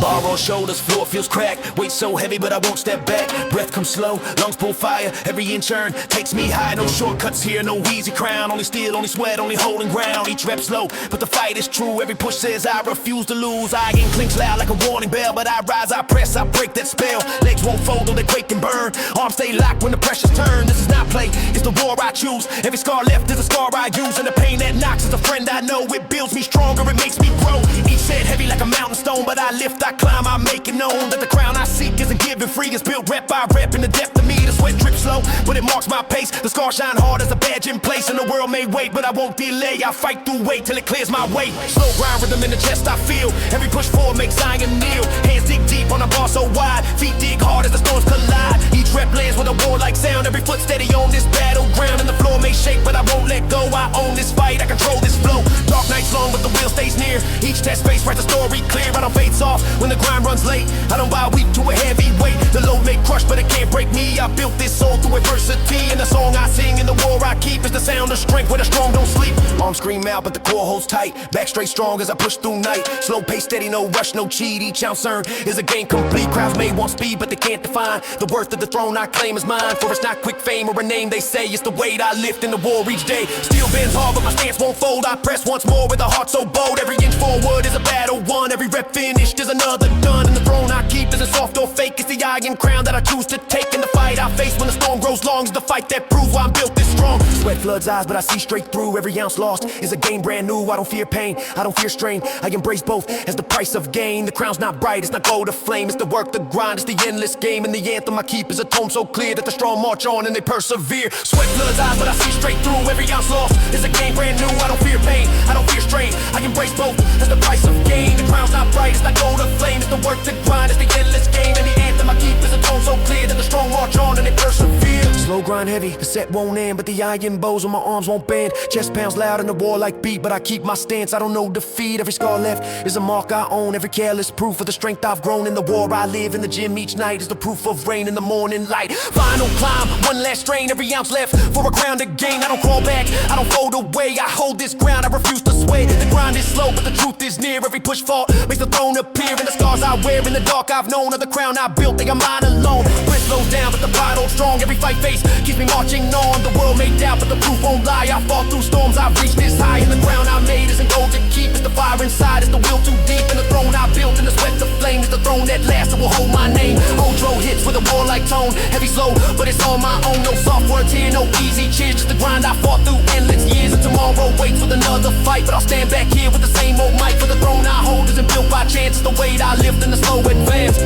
A: Bar on shoulders, floor feels cracked. Weight so heavy, but I won't step back. Breath comes slow, lungs pull fire. Every inch earned takes me high. No shortcuts here, no easy crown. Only steel, only sweat, only holding ground. Each rep slow, but the fight is true. Every push says I refuse to lose. I ain't clinks loud like a warning bell, but I rise, I press, I break that spell. Legs won't fold, though they quake and burn. Arms stay locked when the pressure's turned. This is not play, it's the war I choose. Every scar left is a scar I use, and the pain that knocks is a friend I know. It builds me stronger, it makes me grow. Each head heavy like a mountain stone, but I lift, I climb, I make it known that the crown I seek isn't given free. It's built rep by rep in the depth of me. The sweat drips slow, but it marks my pace. The scars shine hard as a badge in place, and the world may wait, but I won't delay. I fight through weight till it clears my way. Slow grind rhythm in the chest I feel. Every push forward makes Zion kneel. Hands dig deep on a bar so wide, feet dig hard as the storms collide. Each rep lands with a warlike sound. Every foot steady on this battleground, and the floor may shake, but I won't let go. I own this fight, I control this flow. Dark nights long, but the wheel stays near. Each test space writes the story clear. I don't fade soft when the grind runs late. I don't buy weak to a heavy weight. The load may crush, but it can't break me. I built this soul through adversity, and the song I sing and the war I keep is the sound of strength where the strong don't sleep. Arms scream out, but the core holds tight. Back straight strong as I push through night. Slow pace, steady, no rush, no cheat. Each ounce earned is a game complete. Crowds may want speed, but they can't define the worth of the throne I claim is mine. For it's not quick fame or a name they say, it's the weight I lift in the war each day. Steel bends hard, but my stance won't fold. I press once more with a heart so bold. Every inch forward is a battle won. Every rep finished is another done. And the throne I keep isn't soft or fake. It's the iron crown that I choose to take. In the fight I face when the storm grows long is the fight that proves why I'm built this strong. Sweat floods eyes, but I see straight through. Every ounce lost is a gain brand new. I don't fear pain, I don't fear strain. I embrace both as the price of gain. The crown's not bright, it's not gold or flame. It's the work, the grind, it's the endless game. And the anthem I keep is a tone so clear that the strong march on and they persevere. Sweat floods eyes, but I see straight through. Every ounce lost is a gain brand new. I don't fear pain, I don't fear strain. I embrace both as the price of gain. The crown's not bright, it's not gold or flame. It's the work, the grind, it's the endless game. And the anthem I keep is a tone so clear that the strong march on and they persevere. Slow grind heavy, the set won't end, but the iron bows on my arms won't bend. Chest pounds loud in the warlike beat, but I keep my stance, I don't know defeat. Every scar left is a mark I own. Every careless proof of the strength I've grown. In the war I live, in the gym each night is the proof of rain in the morning light. Final climb, one last strain, every ounce left for a crown to gain. I don't crawl back, I don't fold away, I hold this ground, I refuse to sway. The grind is slow, but the truth is near. Every push fault makes the throne appear. And the scars I wear in the dark I've known are the crown I built, they are mine alone. Breath slows down, but the pride holds strong. Every fight face
C: faith keeps me marching on. The world may doubt, but the proof won't lie. I fall through storms, I've reached this high. And the ground I made isn't gold to keep. It's the fire inside, it's the will too deep. And the throne I built in the sweat to flame is the throne that lasts and will hold my name. Odro hits with a warlike tone, heavy slow, but it's all my own. No soft words here, no easy cheers, just the grind I fought through endless years. And tomorrow waits with another fight, but I'll stand back here with the same old mic. For the throne I hold isn't built by chance, it's the weight I lift in the slow advance.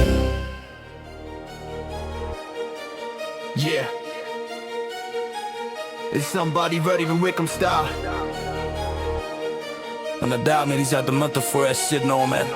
B: Yeah. Is somebody ready to Wickham style?
A: No doubt, man, he's out the month for that shit, no, man.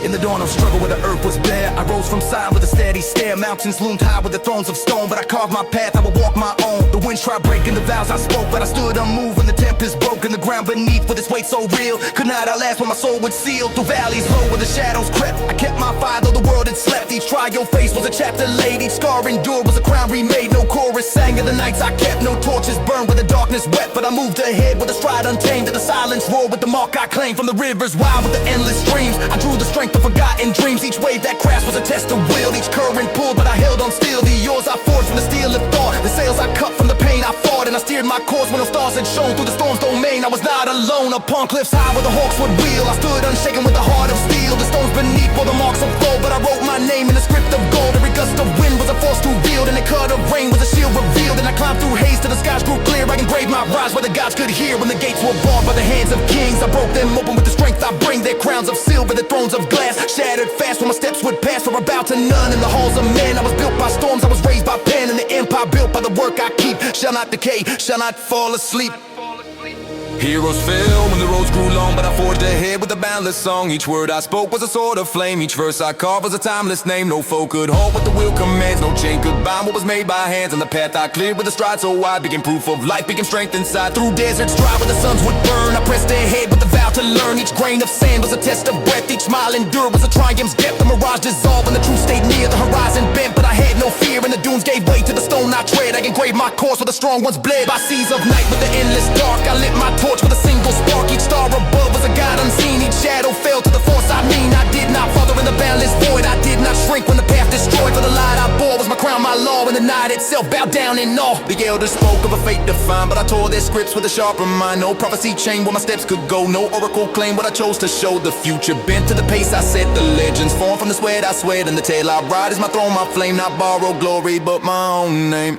C: In the dawn of struggle where the earth was bare, I rose from silence with a steady stare. Mountains loomed high with the thrones of stone, but I carved my path, I would walk my own. The winds tried breaking the vows I spoke, but I stood unmoved when the tempest broke. And the ground beneath with its weight so real could not outlast when my soul would seal. Through valleys low where the shadows crept, I kept my fire though the world had slept. Each trial faced was a chapter laid, each scar endured was a crown remade. No chorus sang in the nights I kept, no torches burned where the darkness wept. But I moved ahead with a stride untamed, and the silence roared with the mark I claimed. From the rivers wild with the endless streams, I drew the strength of forgotten dreams. Each wave that crashed was a test of will. Each current pulled, but I held on still. The yours I forged from the steel of thought, the sails I cut from the pain I fought. And I steered my course when the stars had shone through the storm's domain. I was not alone upon cliffs high where the hawks would wheel. I stood unshaken with a heart of steel. The stones beneath were the marks of gold, but I wrote my name in a script of gold. Every gust of wind was a force to wield, and a cut of rain was a shield revealed. And I climbed through haze till the skies grew clear. I engraved my rise where the gods could hear. When the gates were barred by the hands of kings, I broke them open with the strength I bring. Their crowns of silver, their thrones of glass, shattered fast when my steps would pass. For about to none in the halls of men. I was built by storms, I was raised by pen. And the empire built by the work I keep shall not decay, shall not fall asleep.
A: Heroes fell when the roads grew long, but I forged ahead with a boundless song. Each word I spoke was a sword of flame, each verse I carved was a timeless name. No foe could halt what the will commands, no chain could bind what was made by hands. And the path I cleared with a stride so wide became proof of life, became strength inside. Through deserts dry where the suns would burn, I pressed ahead with a vow to learn. Each grain of sand was a test of breath, each smile endured was a triumph's depth. The mirage dissolved and the truth stayed near, the horizon bent, but I had no fear. And the dunes gave way to the stone I tread. I engraved my course where the strong ones bled. By seas of night with the endless dark, I lit my torch with a single spark. Each star above was a god unseen, each shadow fell to the force I mean. I did not falter in the boundless void, I did not shrink when the path destroyed. For the light I bore was my crown, my law, and the night itself bowed down in awe. The elders spoke of a fate defined, but I tore their scripts with a sharper mind. No prophecy chained where my steps could go, no oracle claimed what I chose to show. The future bent to the pace I set, the legends formed from the sweat I sweat. And the tale I ride is my throne, my flame, not borrowed glory, but my own name.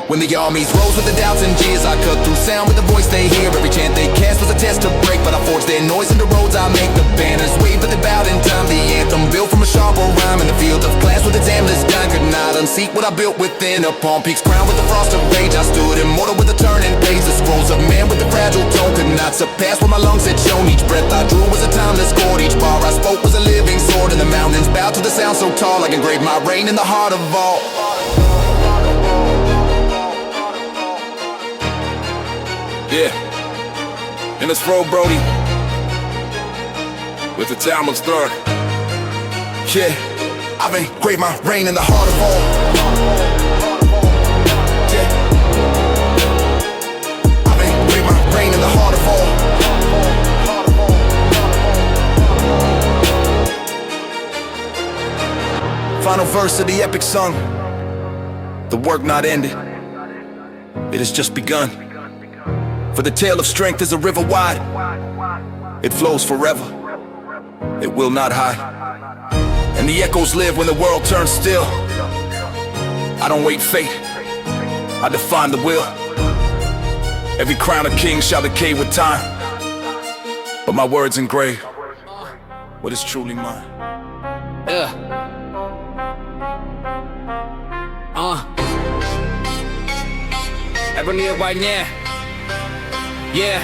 A: When the armies rose with the doubts and jeers, I cut through sound with the voice they hear. Every chant they cast was a test to break, but I forged their noise in the roads I make. The banners wave, but they bowed in time. The anthem built from a sharper rhyme, in the field of class with its endless gun could not unseat what I built within. Upon peaks crowned with the frost of rage, I stood immortal with a turning page. The scrolls of man with the fragile tone could not surpass what my lungs had shown. Each breath I drew was a timeless chord, each bar I spoke was a living sword. And the mountains bowed to the sound so tall, I engraved my reign in the heart of all. Yeah, and it's Fro Brody with the time of start.
C: Yeah, I've engraved my reign in the heart of all. Yeah, I've engraved my reign in the heart of all. Final verse of the epic song. The work not ended, it has just begun. For the tale of strength is a river wide, it flows forever, it will not hide. And the echoes live when the world turns still. I don't wait fate, I define the will. Every crown of kings shall decay with time, but my words engrave what is truly mine.
D: Everyone here right now. Yeah.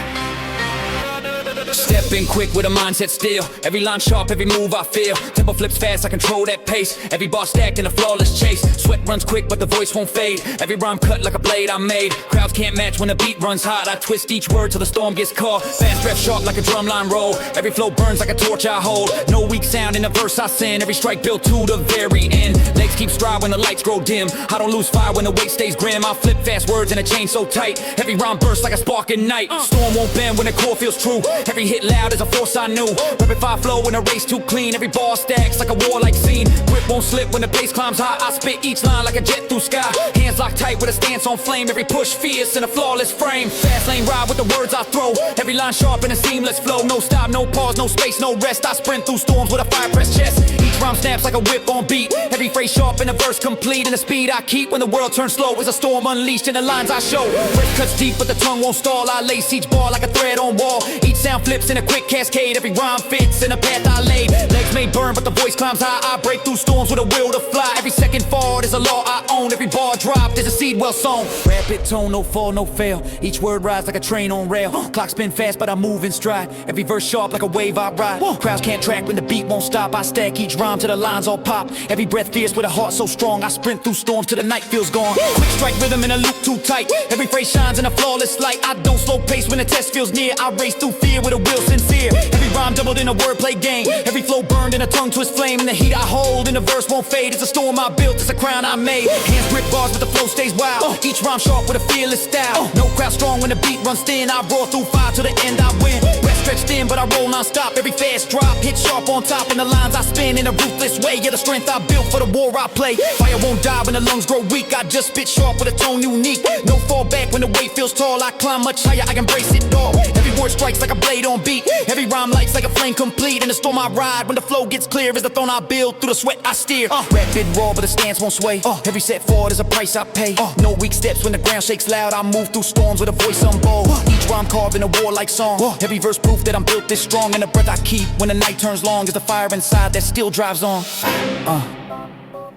D: Step in quick with a mindset still. Every line sharp, every move I feel. Tempo flips fast, I control that pace. Every bar stacked in a flawless chase. Sweat runs quick, but the voice won't fade. Every rhyme cut like a blade I made. Crowds can't match when the beat runs hot. I twist each word till the storm gets caught. Fast breath sharp like a drumline roll. Every flow burns like a torch I hold. No weak sound in a verse I send. Every strike built to the very end. Legs keep stride when the lights grow dim. I don't lose fire when the weight stays grim. I flip fast words in a chain so tight. Every rhyme bursts like a spark in night. Storm won't bend when the core feels true. Every hit loud as a force I knew. Rapid fire flow in a race too clean. Every ball stacks like a warlike scene. Grip won't slip when the bass climbs high. I spit each line like a jet through sky. Hands locked tight with a stance on flame. Every push fierce in a flawless frame. Fast lane ride with the words I throw. Every line sharp in a seamless flow. No stop, no pause, no space, no rest. I sprint through storms with a fire press chest. Each rhyme snaps like a whip on beat. Every phrase sharp and a verse complete. And the speed I keep when the world turns slow is a storm unleashed in the lines I show. Breath cuts deep but the tongue won't stall. I lace each bar like a thread on wall. Each sound flips in a quick cascade. Every rhyme fits in a path I laid. Legs may burn but the voice climbs high. I break through storms with a will to fly. Every second forward is a law I own. Every bar dropped is a seed well sown. Rapid tone, no fall, no fail. Each word rides like a train on rail. Clock spin fast but I move in stride. Every verse sharp like a wave I ride. Crowds can't track when the beat won't stop. I stack each rhyme till the lines all pop. Every breath fierce with a heart so strong. I sprint through storms till the night feels gone. Quick strike rhythm in a loop too tight. Every phrase shines in a flawless light. I don't slow pace when the test feels near. I race through fear with a will sincere. Every rhyme doubled in a wordplay game. Every flow burned in a tongue twist flame. And the heat I hold in the verse won't fade. It's a storm I built, it's a crown I made. Hands grip bars but the flow stays wild. Each rhyme sharp with a fearless style. No crowd strong when the beat runs thin. I roar through fire till the end I win. Breath stretched in but I roll non-stop. Every fast drop hit sharp on top. And the lines I spin in a ruthless way. Yeah, the strength I built for the war I play. Fire won't die when the lungs grow weak. I just spit sharp with a tone unique. No fall back when the weight feels tall. I climb much higher, I embrace it all. Every word strikes like a blade on beat. Every rhyme lights like a flame complete. And the storm I ride when the flow gets clear is the throne I build. Through the sweat I steer. Rapid raw but the stance won't sway. Every step forward is a price I pay. No weak steps when the ground shakes loud. I move through storms with a voice unbold. Each rhyme carved in a warlike song. Every verse proof that I'm built this strong. And the breath I keep when the night turns long is the fire inside that still drives on.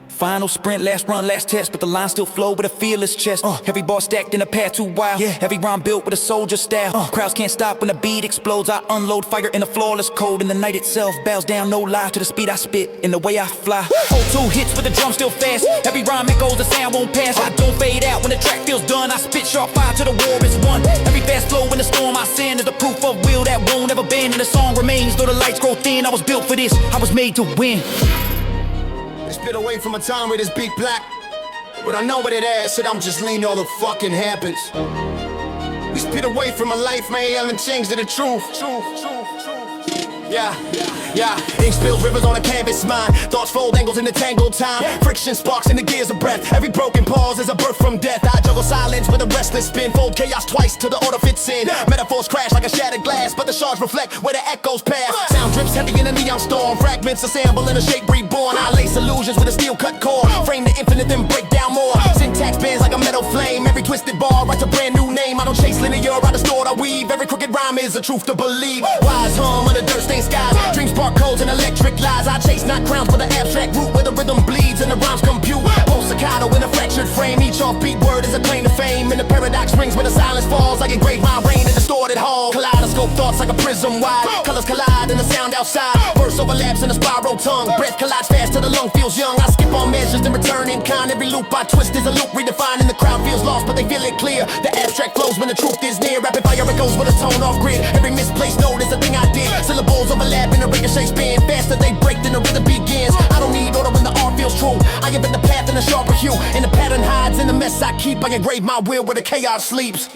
D: Final sprint, last run, last test, but the lines still flow with a fearless chest. Every bar stacked in a path too wild. Every rhyme built with a soldier style. Crowds can't stop when the beat explodes. I unload fire in a flawless code. And the night itself bows down, no lie, to the speed I spit and the way I fly. O2 hits with the drum still fast. Every rhyme echoes, the sound won't pass. I don't fade out when the track feels done. I spit sharp fire till the war is won. Every fast flow in the storm I send is the proof of will that won't ever bend. And the song remains though the lights grow thin. I was built for this, I was made to win.
E: Spit away from a time where this beat black. But I know what it is, said I'm just lean all the fucking happens. We spit away from a life, man, haven't changed to the truth. Yeah. Ink spills rivers on a canvas, mine. Thoughts fold angles in the tangled time. Friction sparks in the gears of breath. Every broken pause is a birth from death. I juggle silence with a restless spin. Fold chaos twice till the order fits in. Metaphors crash like a shattered glass, but the shards reflect where the echoes pass. Sound drips heavy in a neon storm. Fragments assemble in a shape reborn. I lace illusions with a steel cut core. Frame the infinite then break down more. Syntax bends like a metal flame. Every twisted bar writes a brand new name. I don't chase linear, I distort, I weave. Every crooked rhyme is a truth to believe. Wise hum under dirt stained skies. Dreams spark codes and electric lies. I chase not crowns but the abstract root where the rhythm bleeds and the rhymes compute. Post staccato in a fractured frame. Each offbeat word is a claim to fame. And the paradox rings when the silence falls. I engrave my reign in distorted hall. Kaleidoscope thoughts like a prism wide. Colors collide and the sound outside. Verse overlaps in a spiral tongue. Breath collides fast till the lung feels young. I skip on measures and return in kind. Every loop I twist is a loop redefined. And the crowd feels lost but they feel it clear. The abstract flows when the truth is near. Rapid fire echoes with a tone off grid. Every misplaced note is a thing I did. Syllables overlap in a ricochet spin. Faster they break than the rhythm begins. I don't need order when the art feels true. I invent the path in a sharper hue. And the pattern hides in the mess I keep. I engrave my will where the chaos sleeps.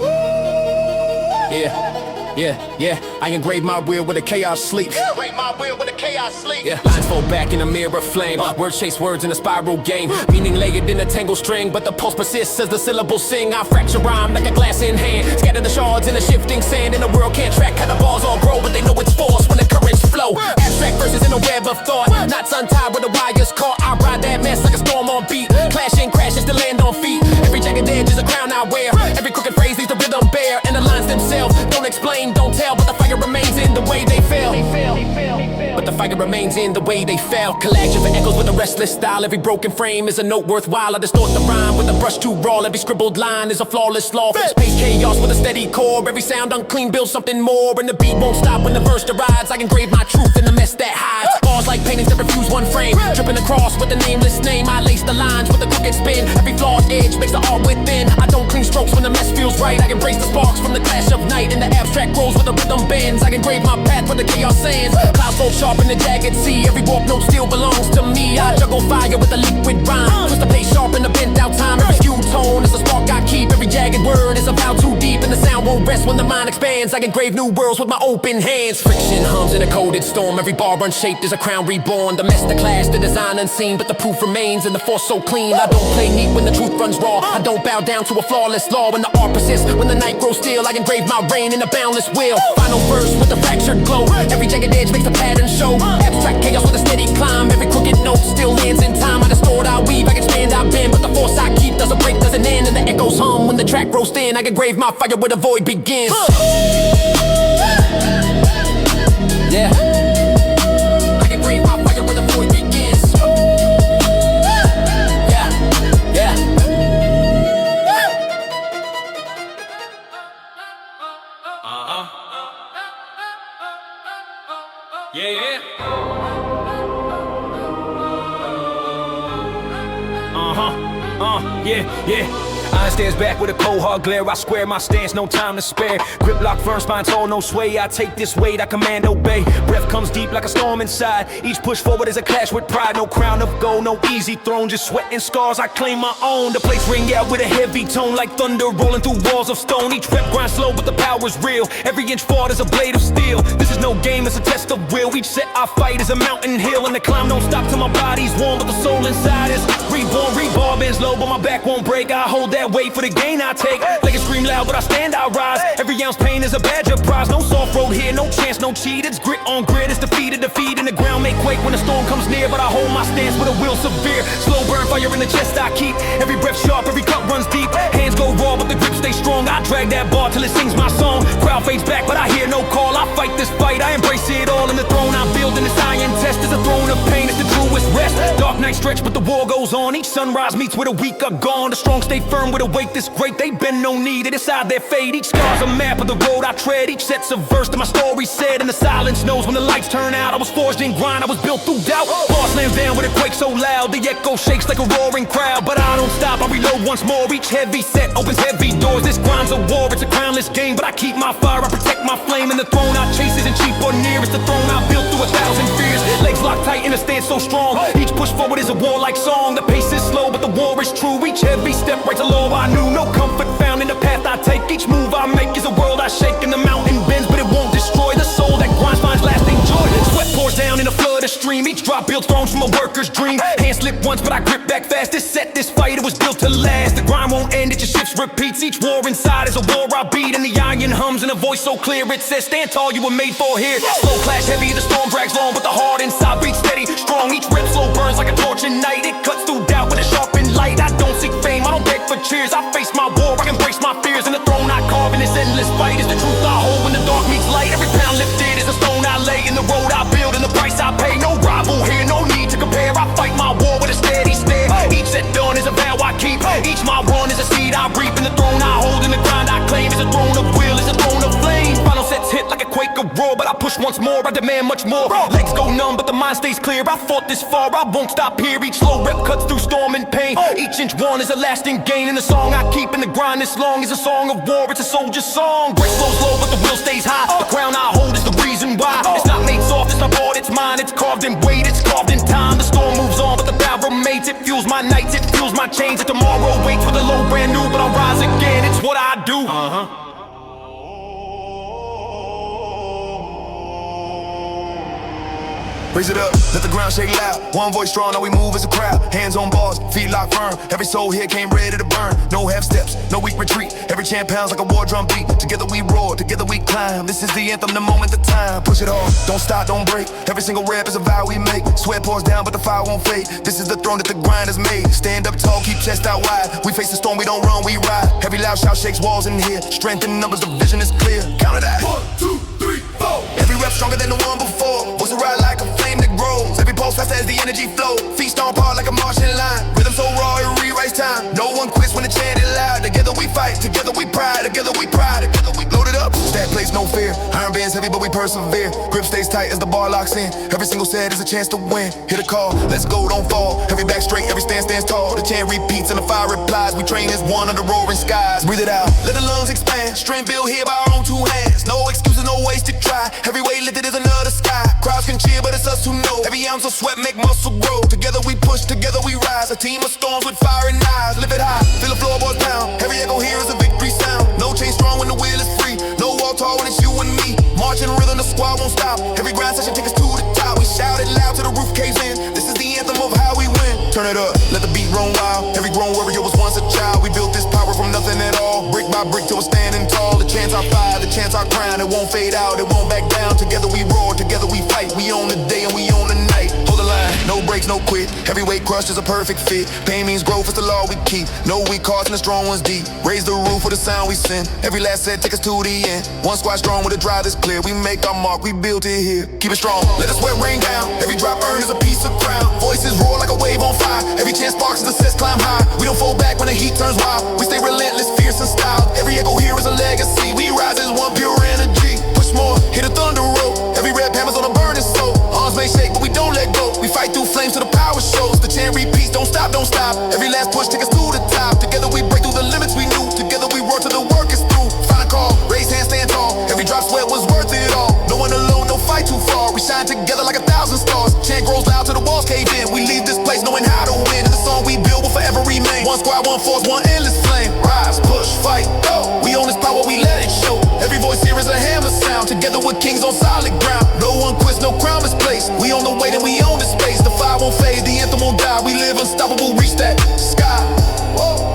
E: Yeah, I engrave my will where the chaos sleeps. Engrave my will where the chaos sleeps. Lines fold back in a mirror flame. Words chase words in a spiral game. Meaning layered in a tangled string, but the pulse persists as the syllables sing. I fracture rhyme like a glass in hand. Scatter the shards in the shifting sand. And the world can't track how the bars all grow, but they know it's force when the currents flow. Abstract verses in a web of thought. Knots untied where the wires caught. I ride that mess like a storm on beat. Clashing crashes to land on feet. Every jagged edge is a crown I wear. Every crooked phrase leaves the rhythm bare. And the lines themselves don't explain, don't tell, but the fire remains in the way they fell. But the fire remains in the way they fell. Collage of echoes with a restless style. Every broken frame is a note worthwhile. I distort the rhyme with a brush too raw. Every scribbled line is a flawless law. Space chaos with a steady core. Every sound unclean builds something more. And the beat won't stop when the verse derives. I engrave my truth in the mess that hides. Bars like paintings that refuse one frame. Dripping across with a nameless name. I lace the lines with a crooked spin. Every flawed edge makes the art within. I don't clean strokes when the mess feels right. I embrace the sparks from the clash of night. And the abstract grows with the rhythm bends. I engrave my path where the chaos sands. Clouds
C: cold, sharp in the jagged sea. Every warp note still belongs to me. I juggle fire with a liquid rhyme. Twist the pace sharp in the bent out time. Every skewed tone is a spark I keep. Every jagged word is a vow too deep, and the sound won't rest when the mind expands. I engrave new worlds with my open hands. Friction hums in a coded storm. Every bar unshaped is a crown reborn. The masterclass, the design unseen, but the proof remains, and the force so clean. I don't play neat when the truth runs raw. I don't bow down to a flawless law. When the art persists, when the night grows still, I engrave my reign in a boundless will. Final verse with a fractured glow. Every jagged edge makes the pattern show. Abstract chaos with a steady climb. Every crooked note still lands in time. I distort, I weave, I expand, I bend, but the force I keep doesn't break, doesn't end. And the echoes hum when the track grows thin. I engrave my fire where the void begins. Yeah. I engrave my fire where the void begins. Yeah, yeah.
A: Yeah. Yeah. Iron stands back with a cold hard glare. I square my stance, no time to spare. Grip lock firm, spine tall, no sway. I take this weight, I command, obey. Breath comes deep like a storm inside. Each push forward is a clash with pride. No crown of gold, no easy throne. Just sweat and scars, I claim my own. The place ring out with a heavy tone, like thunder rolling through walls of stone. Each rep grind slow, but the power's real. Every inch fought is a blade of steel. This is no game, it's a test of will. Each set I fight is a mountain hill, and the climb don't stop till my body's warm, but the soul inside is reborn. Rebar bends low, but my back won't break. I hold that weight for the gain I take. Like it scream loud, but I stand, I rise. Every ounce pain is a badge of prize. No soft road here, no chance, no cheat. It's grit on grit, it's defeat, and the ground may quake when the storm comes near. But I hold my stance with a will severe. Slow burn fire in the chest I keep. Every breath sharp, every cut runs deep. Hands go raw, but the grip stays strong. I drag that bar till it sings my song. Crowd fades back, but I hear no call. I fight this fight, I embrace it all. And the throne I build in this iron test is a throne of pain, it's the truest rest. Dark night stretch, but the war goes on. Each sunrise meets where the weak are gone. The strong stay firm with a weight this great. They bend no knee, they decide their fate. Each scar's a map of the road I tread. Each set's a verse to my story said. And the silence knows when the lights turn out. I was forged in grind, I was built through doubt. Bar slams down with a quake so loud. The echo shakes like a roaring crowd. But I don't stop, I reload once more. Each heavy set opens heavy doors. This grind's a war, it's a crownless game. But I keep my fire, I protect my flame. And the throne I chase isn't cheap or near. It's the throne I built through 1,000 fears. Legs locked tight and a stance so strong. Each push forward is a warlike song. The pace is slow, but the war is true. Each heavy step writes a law I knew. No comfort found in the path I take. Each move I make is a world I shake. And the mountain bends, but it won't destroy. The soul that grinds finds lasting joy. Sweat pours down in a flood of stream. Each drop builds thrones from a worker's dream. Hands slip once, but I grip back fast. This set, this fight, it was built to last. The grind won't end, it just shifts, repeats. Each war inside is a war I beat. And the iron hums in a voice so clear. It says, stand tall, you were made for here. Slow clash heavy, the storm drags long, but the heart inside beats steady, strong. Each rep slow burns like a torch at night. It cuts through doubt with a sharpened light. I don't seek fame, I don't beg for cheers. I face my war, I embrace my fears. And the throne I carve in this endless fight is the truth I hold when the dark meets light. Every pound lifted is a stone I lay. In the road I build and the price I pay. No rival here, no need to compare. I fight my war with a steady stare. Each set done is a vow I keep. Each my run is a seed I reap. And the throne I hold and the grind I claim is a throne of will, is a throne of flame. Final sets hit like a quake of roar, but I push once more, I demand much more. Legs go numb, but the mind stays clear. I fought this far, I won't stop here. Each slow rep cuts through storm and pain. Each inch won is a lasting gain. And the song I keep in the grind this long is a song of war, it's a soldier's song. Break slow, slow, but the will stays high. The crown I hold is the reason why. It's not made soft, it's not bought, it's mine. It's carved in weight, it's carved in time. The storm moves on, but the power remains. It fuels my nights, it fuels my chains. And tomorrow waits with a low brand new, but I'll rise again. It's what I do.
F: Raise it up, let the ground shake loud. One voice strong, now we move as a crowd. Hands on bars, feet locked firm. Every soul here came ready to burn. No half steps, no weak retreat. Every chant pounds like a war drum beat. Together we roar, together we climb. This is the anthem, the moment, the time. Push it hard, don't stop, don't break. Every single rep is a vow we make. Sweat pours down, but the fire won't fade. This is the throne that the grind has made. Stand up tall, keep chest out wide. We face the storm, we don't run, we ride. Every loud shout shakes walls in here. Strength in numbers, the vision is clear. Count it out. 1, 2, 3, 4. Every rep stronger than the one before. Voice will ride like a flame that grows. Every pulse faster as the energy flow. Feet stomp hard like a Martian line. Rhythm so raw it rewrites time. No one quits when the chant is loud. Together we fight, together we pride, together we pride, together we load it up. Stat plays no fear. Iron bands heavy, but we persevere. Grip stays tight as the bar locks in. Every single set is a chance to win. Hit a call, let's go, don't fall. Every back straight, every stand stands tall. The chant repeats and the fire replies. We train as one under roaring skies. Breathe it out, let the lungs expand. Strength built here by our own two hands. No excuses, no wasted try. Every weight lifted is another sky. Crowds can cheer, but it's us who know. Every ounce of sweat make muscle grow. Together we push, together we rise. A team of storms with fire and eyes. Lift it high, feel the floorboards pound. Every echo here is a victory sound. No chain strong when the wheel is free. No wall tall when it's you and me. Marching rhythm, the squad won't stop. Every grind session take us to the top. We shout it loud till the roof caves in. This is the anthem of how we win. Turn it up, let the beat roam wild. Every grown warrior was once a child. We built this power from nothing at all. Brick by brick till we're standing tall. The chants our fire, the chants our crown. It won't fade out, it won't back down. Together we roar, together we fight. We own the day and we own the night. Hold the line, no breaks, no quit. Heavyweight crush is a perfect fit. Pain means growth, it's the law we keep. No weak hearts and the strong ones deep. Raise the roof with the sound we send. Every last set take us to the end. One squad strong with a drive that's clear. We make our mark, we built it here. Keep it strong, let the sweat rain down. Every drop earned is a piece of crown. Voices roar like a wave on fire. Every chance sparks as the sets climb high. We don't fold back when the heat turns wild. We stay relentless, fierce and style. Every echo here is a legacy. We rise as one pure energy. Push more, hit a thunder roll. Every rep hammers on a burning soul. Arms may shake, but we don't let go. We fight through flames till the power shows. The chant repeats, don't stop, don't stop. Every last push take us to the top. Together we break through the limits we knew. Together we roar till the work is through. Final call, raise hands, stand tall. Every drop sweat was worth it all. No one alone, no fight too far. We shine together like 1,000 stars. Chant grows loud till the walls cave in. We leave this place knowing how to win. And the song we build will forever remain. One squad, one force, one endless flame. Rise, push, fight, go. We own this power, we let it show. Every voice here is a hammer sound. Together we're kings on solid ground. No one quits, no crown misplaced. We own the weight and we own the space. The fire won't fade, the anthem won't die. We live unstoppable, reach that sky. Whoa.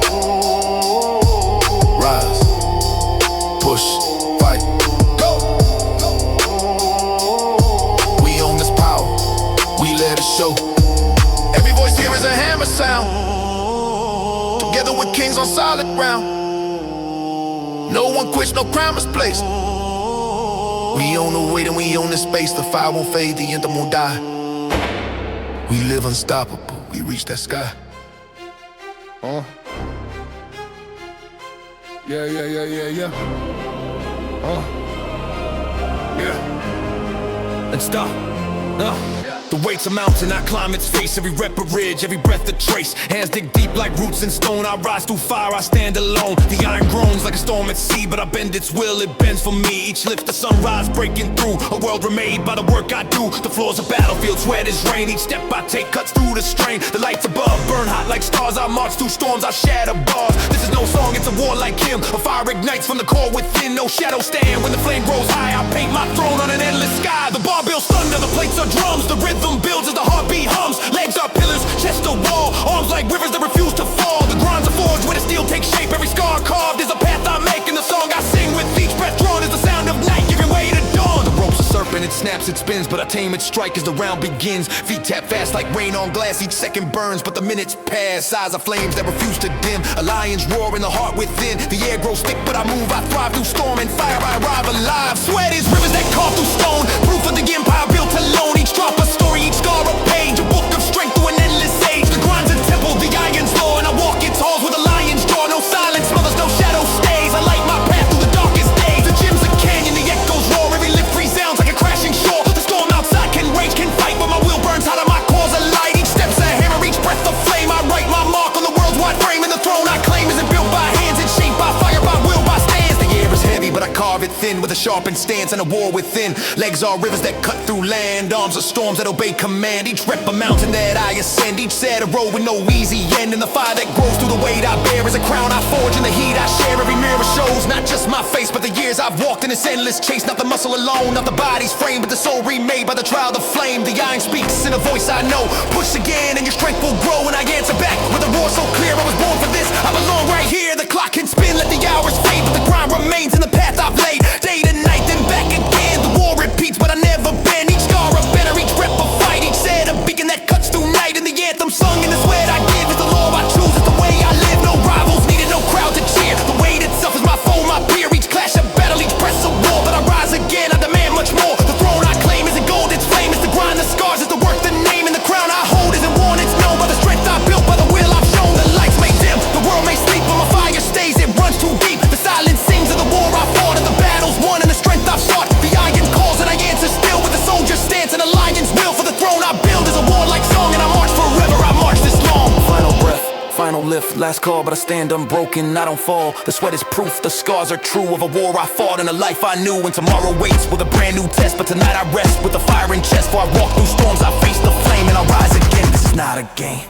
F: Rise, push, fight, go. We own this power, we let it show. Every voice here is a hammer sound. Together we're kings on solid ground. No one quits, no crime is placed. We own the weight and we own the space. The fire won't fade, the anthem won't die. We live unstoppable, we reach that sky.
A: Yeah. Yeah. Let's stop. The weight's a mountain, I climb its face. Every rep a ridge, every breath a trace. Hands dig deep like roots in stone. I rise through fire, I stand alone. The iron groans like a storm at sea, but I bend its will, it bends for me. Each lift the sunrise breaking through. A world remade by the work I do. The floor's a battlefield, sweat is rain. Each step I take cuts through the strain. The lights above burn hot like stars. I march through storms, I shatter bars. This is no song, it's a war like him. A fire ignites from the core within. No shadow stand when the flame grows high. I paint my throne on an endless sky. The bar builds thunder, the plates are drums. The rhythm builds as the heartbeat hums. Legs are pillars, chest a wall. Arms like rivers that refuse to fall. The grinds are forged where the steel takes shape. Every scar carved is a path I make. And the song I sing with each breath drawn is the sound of night giving way to dawn. The rope's a serpent, it snaps, it spins, but I tame its strike as the round begins. Feet tap fast like rain on glass. Each second burns, but the minutes pass. Eyes are flames that refuse to dim. A lion's roar in the heart within. The air grows thick, but I move. I thrive through storm and fire. I arrive alive. Sweat is rivers that carve through stone. Proof of the empire built alone. Each drop a story, each scar a page. A book of strength through an endless age. The grind's a temple, the iron's law. And I walk its halls with a lion's jaw. No silence smothers, no shadow stays. I light my path through the darkest days. The gym's a canyon, the echoes roar. Every lift resounds like a crashing shore. The storm outside can rage, can fight, but my will burns hot and my cause a light. Each step's a hammer, each breath a flame. I write my mark on the world's wide frame. And the throne I claim isn't built by hands. It's shaped by fire, by will, by stands. The air is heavy, but I carve it thin with a sharpened stance and a war within. Legs are rivers that cut through land. Arms are storms that obey command. Each rep a mountain that I ascend. Each set a road with no easy end. And the fire that grows through the weight I bear is a crown I forge. And the heat I share, every mirror shows not just my face, but the years I've walked in this endless chase. Not the muscle alone, not the body's frame, but the soul remade by the trial of flame. The iron speaks in a voice I know. Push again and your strength will grow. And I answer back with a roar so clear. I was born for this, I belong right here. The clock can spin, let the hours fade, but the grind remains in the path I've laid. Day to night, then back again. The war repeats, but I never bend. Each scar a banner, each rep a fight. Each set a beacon that cuts through night. And the anthem sung in the sweat I give is the law I choose. It's the way I live. No rivals needed, no crowd to cheer. The weight itself is my foe, my peer. Each clash a battle, each press a war. But I rise again, I demand much more. The throne I claim isn't gold, it's flame. It's the grind, the scars, it's the work, the name. And the crown I hold isn't worn, it's known by the strength I built, by the will I've shown. The lights may dim, the world may sleep, but my fire stays. It runs too deep. The silence sings of the war I
B: Last call, but I stand unbroken, I don't fall. The sweat is proof, the scars are true of a war I fought and a life I knew. And tomorrow waits with a brand new test, but tonight I rest with a fire in chest. For I walk through storms, I face the flame and I rise again. This is not a game.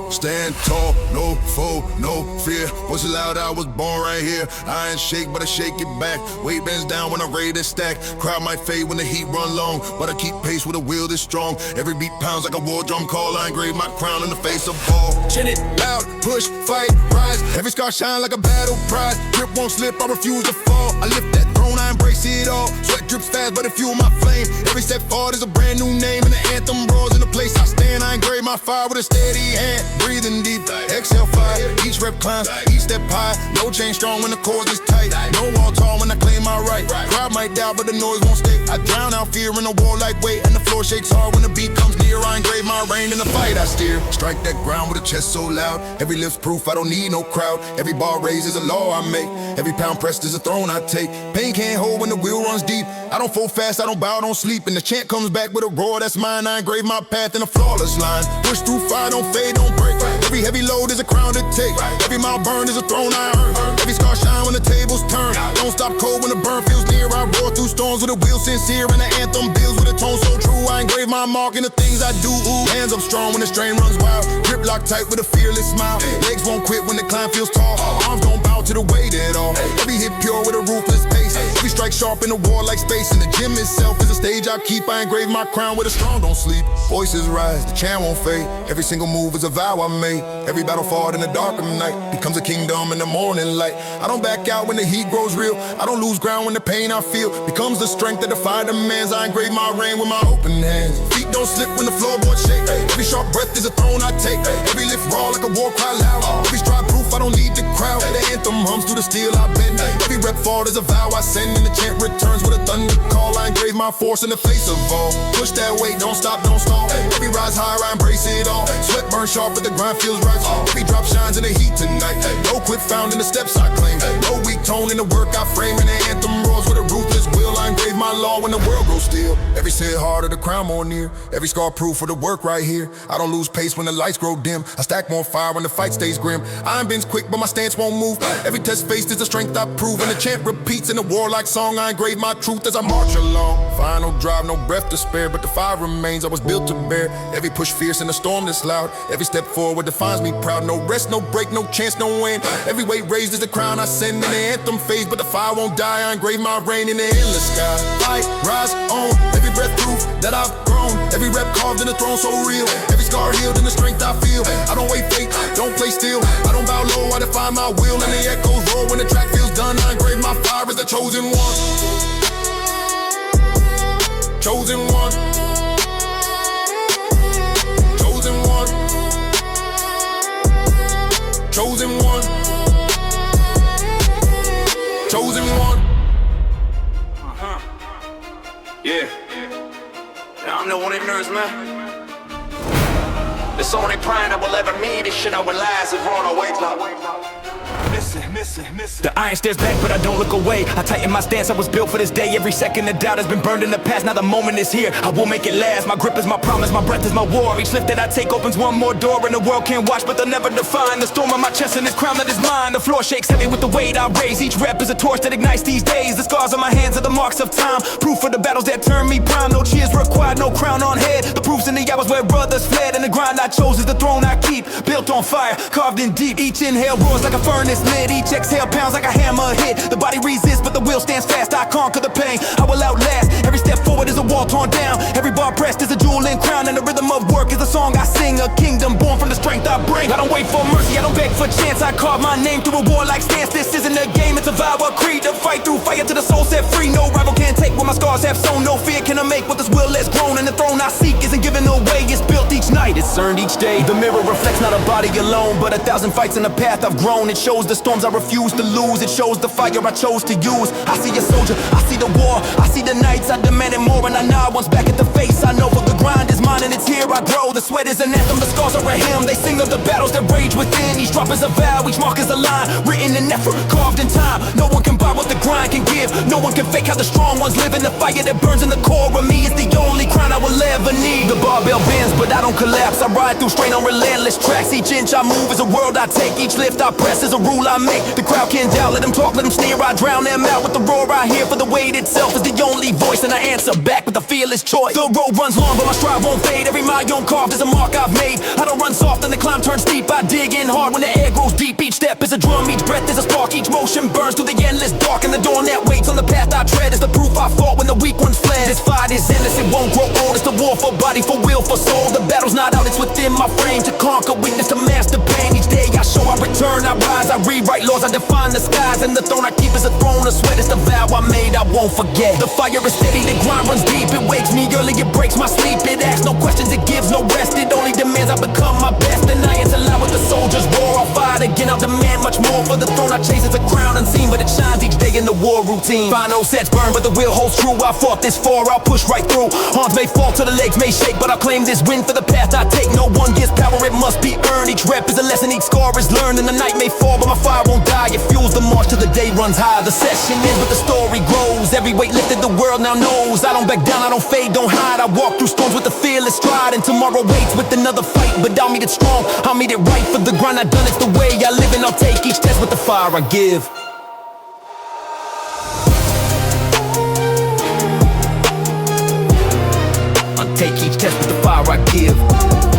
F: Stand tall, no foe, no fear. Voice loud, I was born right here. I ain't shake, but I shake it back. Weight bends down when I raid and stack. Crowd might fade when the heat run long, but I keep pace with a will that's strong. Every beat pounds like a war drum call. I engrave my crown in the face of all. Chin it, loud, push, fight, rise. Every scar shine like a battle prize. Grip won't slip, I refuse to fall. I lift that throne, I embrace it all. Sweat drips fast, but it fuel my flame. Every step forward is a brand new name, and the anthem roars in the place I stand. I engrave my fire with a steady hand. Breathing deep, exhale fire. Each rep climbs, each step high. No chain strong when the chords is tight. No wall tall when I claim my right. Crowd might doubt, but the noise won't stay. I drown out fear in a war like weight, and the floor shakes hard when the beat comes near. I engrave my reign in the fight I steer. Strike that ground with a chest so loud. Every lift's proof, I don't need no crowd. Every bar raised is a law I make. Every pound pressed is a throne I take. Pain can't hold when the wheel runs deep. I don't fold fast, I don't bow, don't sleep. And the chant comes back with a roar that's mine. I engrave my path in a flawless line. Push through fire, don't fade, don't break. Every heavy load is a crown to take. Every mile burned is a throne I earn. Every scar shine when the tables turn. Don't stop cold when the burn feels near. I roar through storms with a will sincere, and the anthem builds with a tone so true. I engrave my mark in the things I do. Ooh, hands up strong when the strain runs wild. Grip locked tight with a fearless smile. Legs won't quit when the climb feels tall. Arms don't bow to the weight at all. Every hit pure with a ruthless pace. We strike sharp in a war like space. And the gym itself is a stage I keep. I engrave my crown with a strong don't sleep. Voices rise, the chant won't fade. Every single move is a vow I made. Every battle fought in the dark of night becomes a kingdom in the morning light. I don't back out when the heat grows real. I don't lose ground when the pain I feel becomes the strength that the fire demands. I engrave my reign with my open hands. Feet don't slip when the floorboards shake. Every sharp breath is a throne I take. Every lift raw like a war cry loud. Every stride proof, I don't need the crowd. The anthem hums through the steel I bend. Every rep forward is a vow I send, and the chant returns with a thunder call. I engrave my force in the face of all. Push that weight, don't stop, don't stall. Every rise higher, I embrace it all. Sweat burns sharp, but the grind feels right. Every drop shines in the heat tonight. No quit found in the steps I claim. No weak tone in the work I frame, and the anthem roars with a ruthless will. I engrave my law when the world grows still. Every sit harder, the crown more near. Every scar proof for the work right here. I don't lose pace when the lights grow dim. I stack more fire when the fight stays grim. Iron bends quick, but my stance won't move. Every test faced is the strength I prove, and the chant repeats in a warlike song. I engrave my truth as I march along. Final drive, no breath to spare, but the fire remains. I was built to bear. Every push fierce in a storm that's loud. Every step forward defines me proud. No rest, no break, no chance, no win. Every weight raised is the crown I send, and the anthem fades, but the fire won't die. I engrave my reign in the endless sky. Fight, rise on. Every breath proof that I've grown. Every rep carved in the throne so real. Every scar healed in the strength I feel. I don't wait fate, don't play still. I don't bow low, I define my will, and the echoes roar when the track feels done. I engrave my fire as the chosen one. Chosen one. Chosen one. Chosen one. Chosen one.
A: Yeah. I'm the one that nerves, man. It's only prime that will ever meet. This shit I will last if we're on our way to. The iron stares back, but I don't look away. I tighten my stance, I was built for this day. Every second of doubt has been burned in the past. Now the moment is here, I will make it last. My grip is my promise, my breath is my war. Each lift that I take opens one more door, and the world can't watch, but they'll never define the storm on my chest and this crown that is mine. The floor shakes heavy with the weight I raise. Each rep is a torch that ignites these days. The scars on my hands are the marks of time, proof of the battles that turned me prime. No cheers required, no crown on head. The proof's in the hours where brothers fled, and the grind I chose is the throne I keep. Built on fire, carved in deep. Each inhale roars like a furnace lit. Each exhale pounds like a hammer hit. The body resists, but the will stands fast. I conquer the pain, I will outlast. Every step forward is a wall torn down. Every bar pressed is a jewel and crown. And the rhythm of work is a song I sing. A kingdom born from the strength I bring. I don't wait for mercy, I don't beg for chance. I carve my name through a warlike stance. This isn't a game, it's a vow, a creed. To fight through fire till the soul set free. No rival can take what my scars have sown. No fear can I make what this will has grown. And the throne I seek isn't given away. It's built each night, it's earned each day. The mirror reflects not a body alone, but 1,000 fights in the path I've grown. It shows the storms I refuse to lose. It shows the fire I chose to use. I see a soldier, I see the war, I see the nights I demanded more, and I nod once back at the face. I know for the grind is mine and it's here I grow. The sweat is an anthem, the scars are a hymn. They sing the
C: of the battles that rage within. Each drop is a vow, each mark is a line, written in effort, carved in time. No one can buy what the grind can give. No one can fake how the strong ones live. In the fire that burns in the core of me, it's the only crown I will ever need. The barbell bends, but I don't collapse. I ride through straight on relentless tracks. Each inch I move is a world I take. Each lift I press is a rule I make. The crowd can't doubt, let them talk, let them sneer. I drown them out with the roar I hear. For the weight itself is the only voice, and I answer back with a fearless choice. The road runs long, but my stride won't fade. Every milestone carved is a mark I've made. I don't run soft and the climb turns steep. I dig in hard when the air grows deep. Each step is a drum, each breath is a spark. Each motion burns through the endless dark. And the dawn that waits on the path I tread is the proof I fought when the weak ones fled. This fight is endless, it won't grow old. It's the war for body, for will, for soul. The battle's not out, it's within my frame. To conquer weakness, to master pain. Each day I show, I return, I rise. I rewrite laws, I define the skies. And the throne I keep is a throne of sweat. It's the vow I made, I won't forget. The fire is steady, the grind runs deep. It wakes me early, it breaks my sleep. It asks no questions, it gives no rest. It only demands I become my best. And I answer loud with the soldiers roar. I'll fight again, I'll demand much more. For the throne I chase is a crown unseen, but it shines each day in the war routine. Final sets burn, but the will holds true. I fought this far, I'll push right through. Arms may fall till the legs may shake, but I'll claim this win for the path I take. No one gets power, it must be earned. Each rep is a lesson, each scar is learned. And the night may fall, but my fire won't die. It fuels the march till the day runs high. The session ends, but the story grows. Every weight lifted, the world now knows. I don't back down, I don't fade, don't hide. I walk through storms with a fearless stride. And tomorrow waits with another fight, but I'll meet it strong, I'll meet it right. For the grind I've done, it's the way I live. And I'll take each test with the fire I give. I'll take each test with the fire I give.